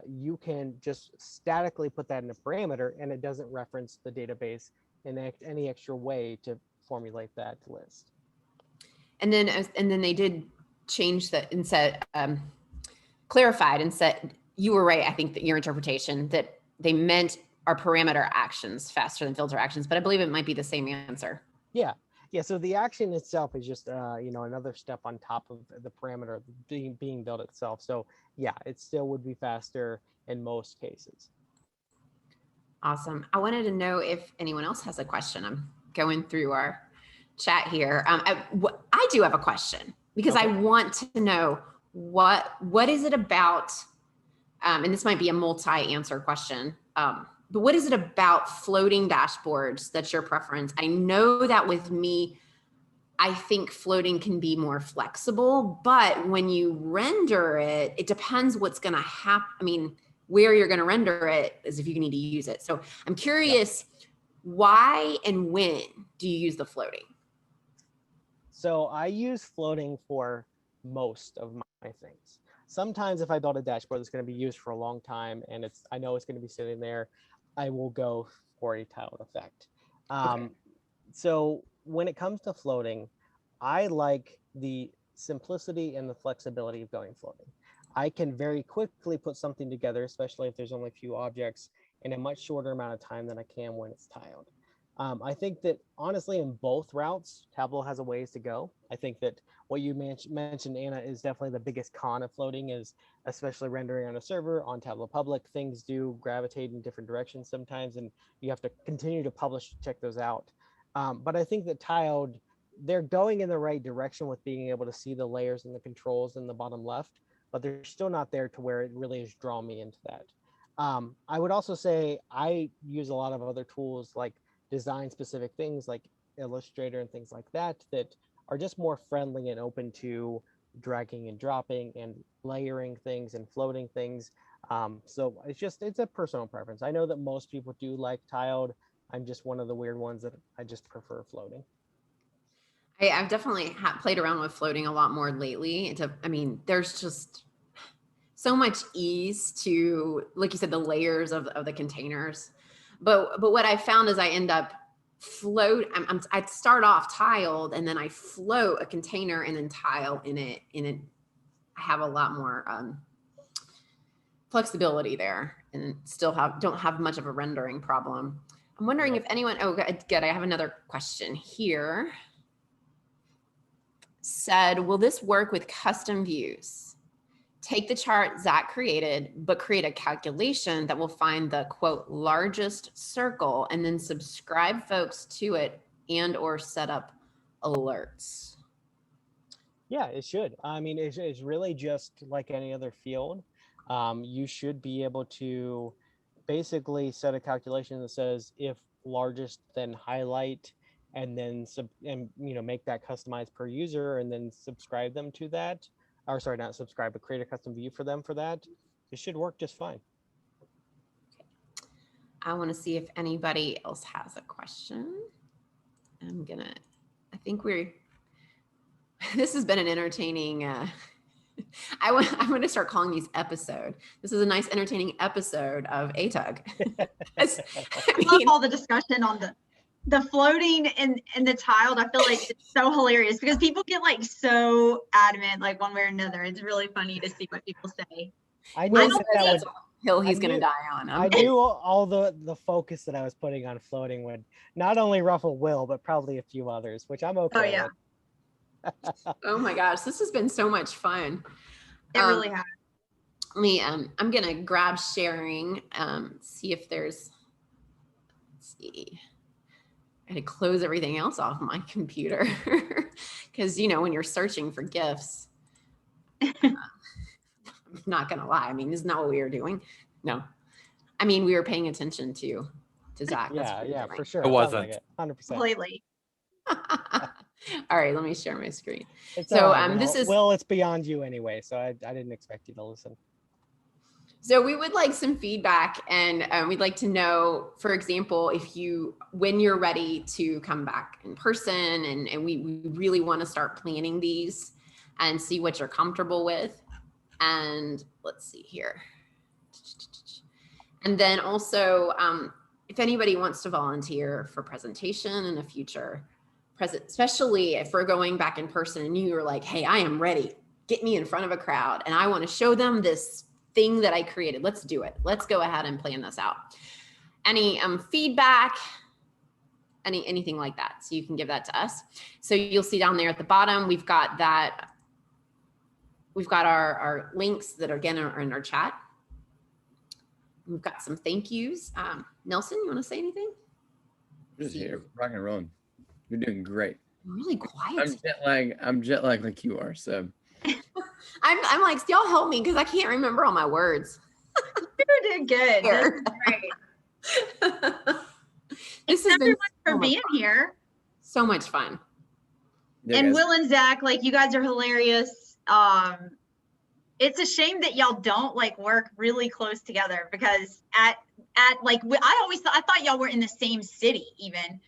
you can just statically put that in a parameter and it doesn't reference the database in any extra way to formulate that list. And then they did change that and said, clarified and said, you were right, I think that your interpretation that they meant our parameter actions faster than filter actions, but I believe it might be the same answer. Yeah. So the action itself is just another step on top of the parameter being built itself. So yeah, it still would be faster in most cases. Awesome. I wanted to know if anyone else has a question. I'm going through our chat here. I do have a question because Okay. I want to know what is it about, and this might be a multi-answer question, but what is it about floating dashboards that's your preference? I know that with me, I think floating can be more flexible, but when you render it, it depends what's going to happen. I mean, where you're going to render it is if you need to use it. So I'm curious, why and when do you use the floating? So I use floating for most of my things. Sometimes if I build a dashboard that's going to be used for a long time and I know it's going to be sitting there, I will go for a tiled effect. So when it comes to floating, I like the simplicity and the flexibility of going floating. I can very quickly put something together, especially if there's only a few objects, in a much shorter amount of time than I can when it's tiled. I think that honestly, in both routes, Tableau has a ways to go. I think that what you mentioned, Anna, is definitely the biggest con of floating, is especially rendering on a server on Tableau Public. Things do gravitate in different directions sometimes, and you have to continue to publish to check those out. But I think that tiled, they're going in the right direction with being able to see the layers and the controls in the bottom left, but they're still not there to where it really has drawn me into that. I would also say I use a lot of other tools like design specific things like Illustrator and things like that are just more friendly and open to dragging and dropping and layering things and floating things. So it's a personal preference. I know that most people do like tiled. I'm just one of the weird ones that I just prefer floating. I've definitely played around with floating a lot more lately. I mean, there's just so much ease to, like you said, the layers of the containers. But what I found is I end up I start off tiled and then I float a container and then tile in it. I have a lot more flexibility there and still don't have much of a rendering problem. I'm wondering if anyone, oh, good. I have another question here. Said, will this work with custom views? Take the chart Zach created, but create a calculation that will find the quote largest circle and then subscribe folks to it and or set up alerts. Yeah, it should. I mean, it's really just like any other field. You should be able to basically set a calculation that says if largest, then highlight, and then make that customized per user, and then subscribe them to that. Or sorry, not subscribe, but create a custom view for them for that. It should work just fine. I want to see if anybody else has a question. I think this has been an entertaining, I'm going to start calling these episode. This is a nice entertaining episode of ATUG. I love all the discussion on the floating and the tiled. I feel like it's so hilarious because people get like so adamant like one way or another. It's really funny to see what people say. I knew that's a hill he's going to die on. I knew all the focus that I was putting on floating would not only ruffle Will, but probably a few others, which I'm okay with. Oh my gosh, this has been so much fun. It really has. I'm going to grab sharing, see if there's, let's see. I had to close everything else off my computer because, when you're searching for GIFs, I'm not going to lie. I mean, isn't that what we were doing? No. I mean, we were paying attention to Zach. Yeah, for sure. It wasn't. Like 100%. Completely. All right, let me share my screen. It's so right, this is Will, it's beyond you anyway, so I didn't expect you to listen. So we would like some feedback, and we'd like to know, for example, when you're ready to come back in person, and we really want to start planning these and see what you're comfortable with. And let's see here. And then also, if anybody wants to volunteer for presentation in the future, especially if we're going back in person and you're like, hey, I am ready, get me in front of a crowd and I want to show them this thing that I created. Let's do it. Let's go ahead and plan this out. Any feedback, anything like that. So you can give that to us. So you'll see down there at the bottom, we've got that. We've got our links that again are in our chat. We've got some thank yous. Nelson, you want to say anything? Just here, rock and rolling. You're doing great. You're really quiet. I'm jet lagged like you are. So I'm like, y'all help me because I can't remember all my words. You're doing good. This is great. This Thanks has been everyone for so much being fun. here. So much fun. yeah, And guys, Will and Zach, like you guys are hilarious. It's a shame that y'all don't like work really close together because at like I thought y'all were in the same city even,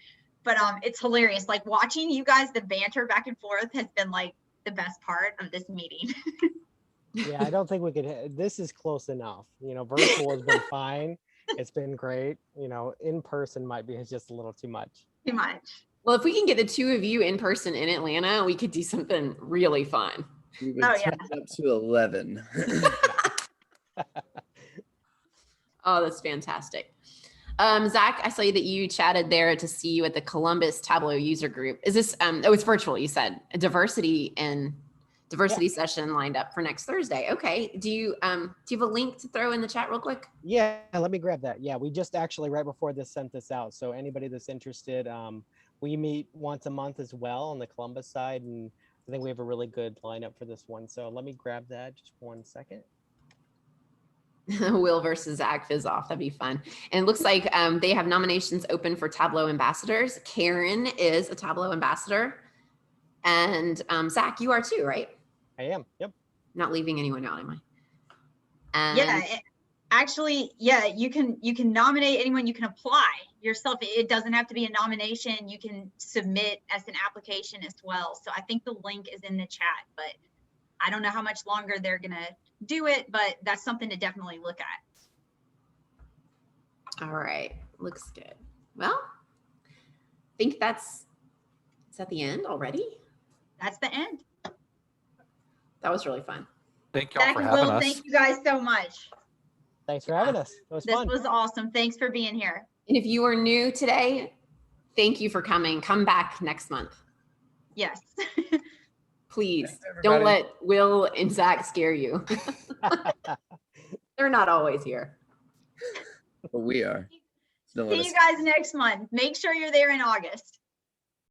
but it's hilarious. Like watching you guys, the banter back and forth has been like the best part of this meeting. Yeah, I don't think we could. This is close enough. You know, virtual has been fine. It's been great. You know, in person might be just a little too much. Too much. Well, if we can get the two of you in person in Atlanta, we could do something really fun. we would Oh, yeah. turn it up to 11. Oh, that's fantastic. Zach, I saw you that you chatted there to see you at the Columbus Tableau user group. Is this, oh, it's virtual, you said, a diversity session lined up for next Thursday. Okay. Do you have a link to throw in the chat real quick? Yeah, let me grab that. Yeah, we just actually right before this sent this out. So anybody that's interested, we meet once a month as well on the Columbus side, and I think we have a really good lineup for this one. So let me grab that. Just 1 second. Will versus Zach fizz off. That'd be fun. And it looks like they have nominations open for Tableau ambassadors. Karen is a Tableau ambassador. And Zach, you are too, right? I am. Yep. Not leaving anyone out, am I? And Yeah, actually, yeah, you can nominate anyone, you can apply yourself. It doesn't have to be a nomination. You can submit as an application as well. So I think the link is in the chat, but I don't know how much longer they're gonna do it, but that's something to definitely look at. all right, looks good. Well, I think is that the end already? That's the end. That was really fun. Thank y'all Zach for and having Will, us. thank you guys so much. Thanks for having us. It was This fun. was awesome. Thanks for being here. And if you are new today, thank you for coming. Come back next month. Yes. Please Thanks, don't everybody. let Will and Zach scare you. They're not always here. But we are. So don't let See us you guys next month. Make sure you're there in August.